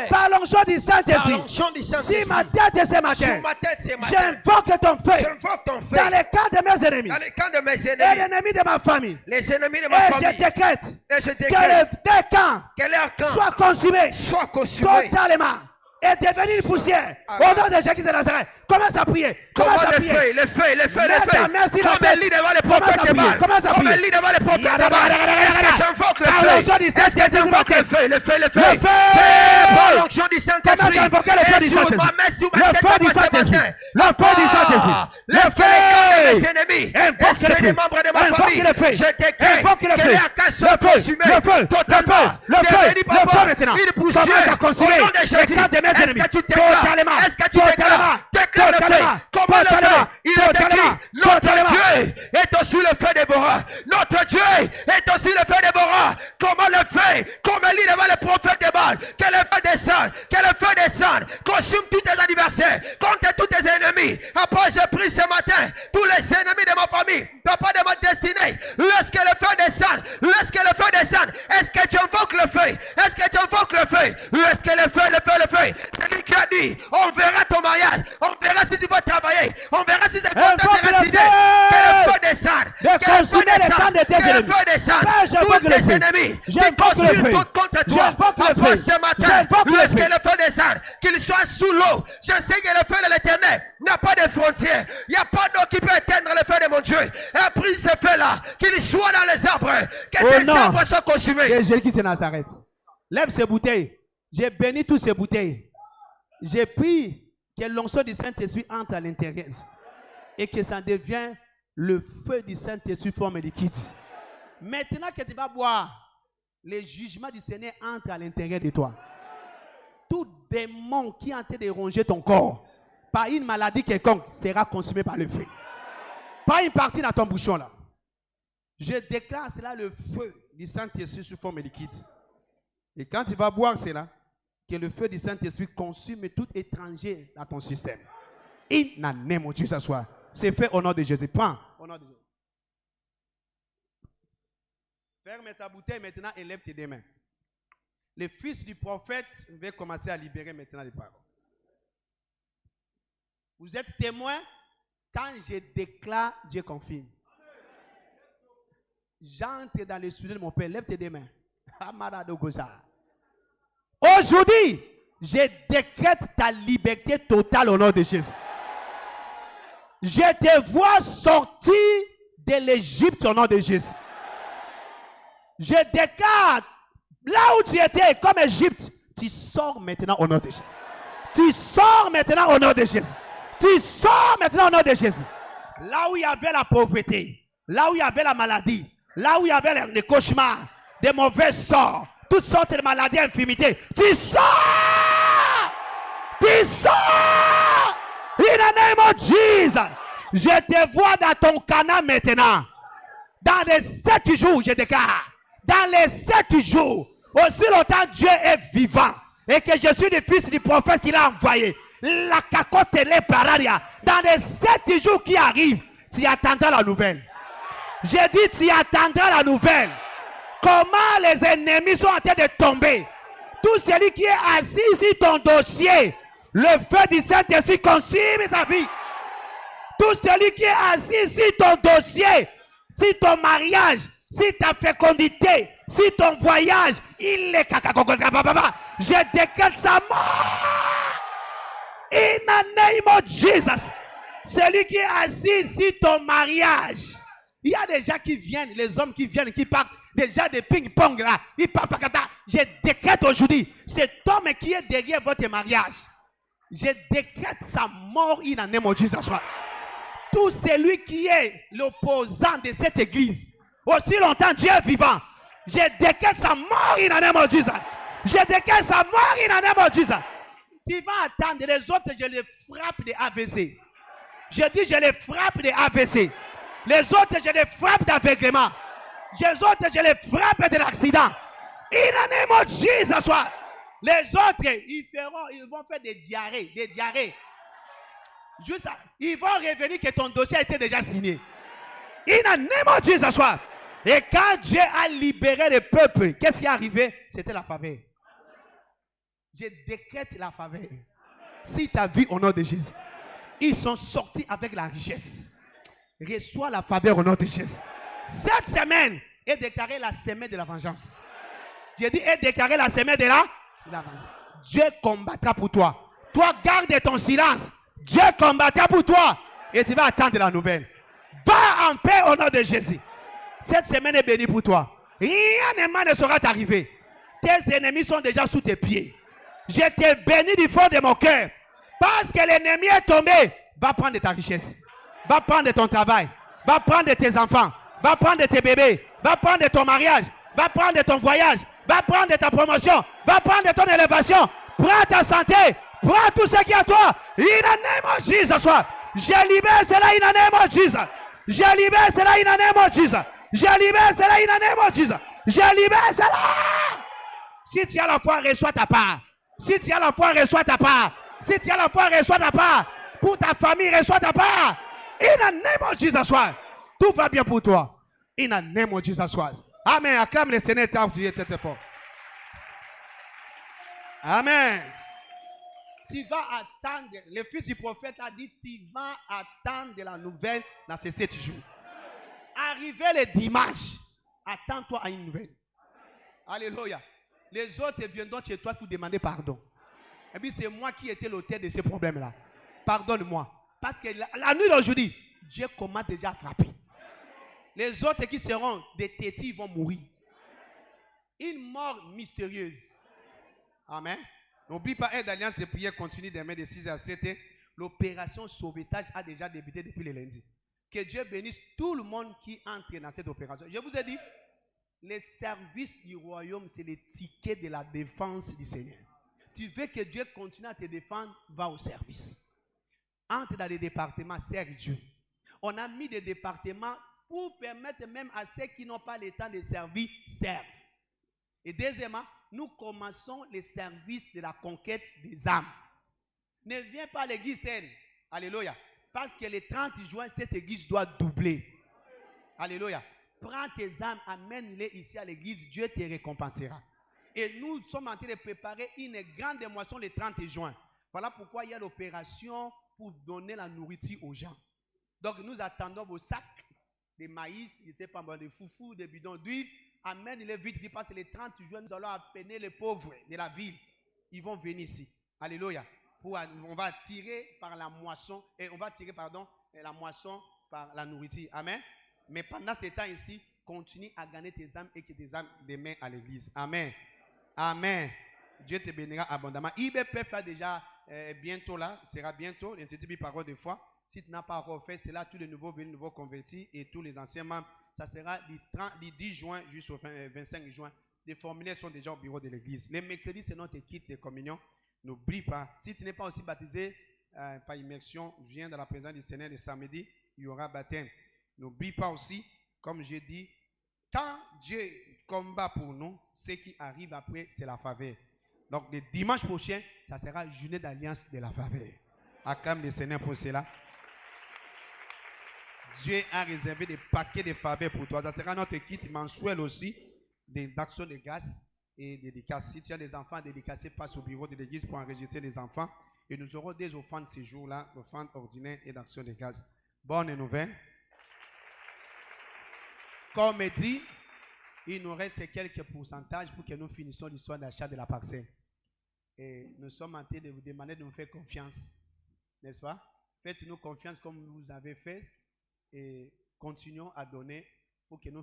par l'onction du Saint-Esprit. Si ma tête est ce matin, j'invoque ton feu. Dans les camps de mes ennemis. Et l'ennemi de ma famille. Les ennemis de ma famille. Et je décrète que les deux camps soient consumés totalement. Et devenir une poussière. Au nom de Jésus de Nazareth. Commence à prier. Commence à prier. Le feu. Comme elle lit devant les prophètes de Baal. Comme elle lit devant les prophètes de Baal. Est-ce que j'invoque le feu? Est-ce que j'invoque le feu? Le feu. Par l'onction du Saint-Esprit. Et sur ma main, sur ma tête, le feu du Saint-Esprit. Le feu du Saint-Esprit. Laisse que les camps de mes ennemis et ceux des membres de ma famille. Je décrète que les accages soient consumés totalement. Le feu maintenant. Une poussière. Au nom de Jésus. Est-ce que tu déclares? Est-ce que tu déclares? Déclare le feu. Comment le feu? Il est écrit. Notre Dieu est aussi le feu dévorant. Notre Dieu est aussi le feu dévorant. Comment le feu? Comme il dit devant les prophètes de Baal. Que le feu descende. Que le feu descende. Consume tous tes adversaires. Contre tous tes ennemis. Après, je prie ce matin. Tous les ennemis de ma famille. Papa de ma destinée. Laisse que le feu descende. Laisse que le feu descende. Est-ce que tu invoques le feu? Est-ce que tu invoques le feu? Laisse que le feu. C'est lui qui a dit, on verra ton mariage, on verra si tu vas travailler, on verra si c'est content c'est récidié. Que le feu descende, que le feu descende, tous tes ennemis qui conspirent contre toi. Après ce matin, laisse que le feu descende, qu'il soit sous l'eau. Je sais que le feu de l'Éternel n'a pas de frontières. Il n'y a pas d'eau qui peut éteindre le feu de mon Dieu. Et pris ce feu-là, qu'il soit dans les arbres, que ces arbres soient consumés. Jésus qui de Nazareth. Lève ces bouteilles. J'ai béni toutes ces bouteilles. J'ai pris que l'onction du Saint-Esprit entre à l'intérieur et que ça devienne le feu du Saint-Esprit forme liquide. Maintenant que tu vas boire, les jugements du Seigneur entrent à l'intérieur de toi. Tout démon qui est en train de ronger ton corps par une maladie quelconque sera consumé par le feu. Pas une partie dans ton bouchon là. Je déclare cela le feu du Saint-Esprit sous forme liquide. Et quand tu vas boire cela, que le feu du Saint-Esprit consume tout étranger dans ton système. In the name of Jesus. C'est fait au nom de Jésus. Prends au nom de Jésus. Ferme ta bouteille maintenant et lève tes deux mains. Le fils du prophète va commencer à libérer maintenant les paroles. Vous êtes témoins? Quand je déclare, Dieu confirme. J'entre dans le studio de mon père. Lève tes deux mains. Aujourd'hui, je décrète ta liberté totale au nom de Jésus. Je te vois sortir de l'Égypte au nom de Jésus. Je déclare, là où tu étais comme Égypte, Tu sors maintenant au nom de Jésus. Tu sors maintenant au nom de Jésus. Tu sors maintenant au nom de Jésus. Là où il y avait la pauvreté, là où il y avait la maladie, là où il y avait les cauchemars, des mauvais sorts, toutes sortes de maladies, infirmités, tu sors! Tu sors! In the name of Jesus. Je te vois dans ton canal maintenant. Dans les 7 jours, je déclare. Dans les 7 jours, aussi longtemps Dieu est vivant et que je suis le fils du prophète qu'il a envoyé. La cacotte les pararia. Dans les 7 jours qui arrivent, tu attendras la nouvelle. J'ai dit, tu attendras la nouvelle. Comment les ennemis sont en train de tomber. Tout celui qui est assis sur ton dossier, le feu du Saint-Esprit consume sa vie. Tout celui qui est assis sur ton dossier, sur ton mariage, sur ta fécondité, sur ton voyage, il est caca. Je décrète sa mort. In the name of Jesus. Celui qui est assis sur ton mariage. Il y a des gens qui viennent, les hommes qui viennent, qui partent déjà de ping-pong là. Ils partent. Je décrète aujourd'hui, cet homme qui est derrière votre mariage, je décrète sa mort in the name of Jesus. Tout celui qui est l'opposant de cette église, aussi longtemps Dieu est vivant, je décrète sa mort in the name of Jesus. Je décrète sa mort in the name of Jesus. Tu vas attendre les autres, je les frappe des AVC. Je dis, je les frappe des AVC. Les autres, je les frappe d'aveuglement. Les autres, je les frappe de l'accident. In the name of Jesus. Les autres, ils vont faire des diarrhées. Juste, ils vont revenir que ton dossier a été déjà signé. In the name of Jesus. Et quand Dieu a libéré le peuple, qu'est-ce qui est arrivé? C'était la faveur. Je décrète la faveur. Si tu as vu au nom de Jésus, ils sont sortis avec la richesse. Reçois la faveur au nom de Jésus. Cette semaine est déclarée la semaine de la vengeance. J'ai dit est déclarée la semaine de la vengeance. Dieu combattra pour toi. Toi, garde ton silence. Dieu combattra pour toi. Et tu vas attendre la nouvelle. Va en paix au nom de Jésus. Cette semaine est bénie pour toi. Rien de mal ne sera t'arriver. Tes ennemis sont déjà sous tes pieds. Je te bénis du fond de mon cœur. Parce que l'ennemi est tombé. Va prendre ta richesse. Va prendre ton travail. Va prendre tes enfants. Va prendre tes bébés. Va prendre ton mariage. Va prendre ton voyage. Va prendre ta promotion. Va prendre ton élévation. Prends ta santé. Prends tout ce qui est à toi. In the name of Jesus. Je libère cela in the name of Jesus. Je libère cela in the name of Jesus. Je libère cela in the name of Jesus. Je libère cela. Si tu as la foi, reçois ta part. Si tu as la foi, reçois ta part. Si tu as la foi, reçois ta part. Pour ta famille, reçois ta part. In the name of Jesus. Tout va bien pour toi. In the name of Jesus. Amen. Acclame le Seigneur, tu es très fort. Amen. Tu vas attendre. Le fils du prophète a dit, tu vas attendre la nouvelle dans ces 7 jours. Arrivé le dimanche, attends-toi à une nouvelle. Alléluia. Les autres viendront chez toi pour demander pardon. Et puis c'est moi qui étais l'auteur de ces problèmes-là. Pardonne-moi. Parce que la nuit d'aujourd'hui, Dieu commence déjà à frapper. Les autres qui seront des tétis vont mourir. Une mort mystérieuse. Amen. N'oublie pas, aide d'alliance de prière continue demain de 6 à 7. L'opération sauvetage a déjà débuté depuis le lundi. Que Dieu bénisse tout le monde qui entre dans cette opération. Je vous ai dit, les services du royaume, c'est les tickets de la défense du Seigneur. Tu veux que Dieu continue à te défendre, va au service. Entre dans les départements, serve Dieu. On a mis des départements pour permettre même à ceux qui n'ont pas le temps de servir, servent. Et deuxièmement, nous commençons les services de la conquête des âmes. Ne viens pas à l'église saine. Alléluia. Parce que le 30 juin, cette église doit doubler. Alléluia. Prends tes âmes, amène-les ici à l'église, Dieu te récompensera. Et nous sommes en train de préparer une grande moisson le 30 juin. Voilà pourquoi il y a l'opération pour donner la nourriture aux gens. Donc nous attendons vos sacs de maïs, je ne sais pas, de foufou, de bidons d'huile. Amène-les vite, parce que le 30 juin, nous allons appeler les pauvres de la ville. Ils vont venir ici. Alléluia. On va tirer par la moisson, et on va tirer, la moisson par la nourriture. Amen. Mais pendant ce temps ici, continue à gagner tes âmes et que tes âmes demeurent à l'église. Amen. Amen. Dieu te bénira abondamment. IBP fait déjà bientôt là, sera bientôt, l'Institut Parole de foi. Si tu n'as pas encore fait, c'est là tous les nouveaux venus, nouveaux convertis et tous les anciens membres. Ça sera du 10 juin jusqu'au 25 juin. Les formulaires sont déjà au bureau de l'église. Les mercredis, c'est notre kit de communion. N'oublie pas, si tu n'es pas aussi baptisé par immersion, viens dans la présence du Seigneur le samedi, il y aura baptême. N'oublie pas aussi, comme j'ai dit, quand Dieu combat pour nous, ce qui arrive après, c'est la faveur. Donc, le dimanche prochain, ça sera journée d'alliance de la faveur. Acclame le Seigneur pour cela. Dieu a réservé des paquets de faveurs pour toi. Ça sera notre kit mensuel aussi d'action de grâce et dédicace. Si tu as des enfants dédicacés, passe au bureau de l'église pour enregistrer les enfants. Et nous aurons des offrandes ces jours-là, offrandes ordinaires et d'action de grâce. Bonne nouvelle. Comme dit, il nous reste quelques pourcentages pour que nous finissions l'histoire d'achat de la parcelle. Et nous sommes en train de vous demander de nous faire confiance. N'est-ce pas? Faites-nous confiance comme vous avez fait et continuons à donner pour que nous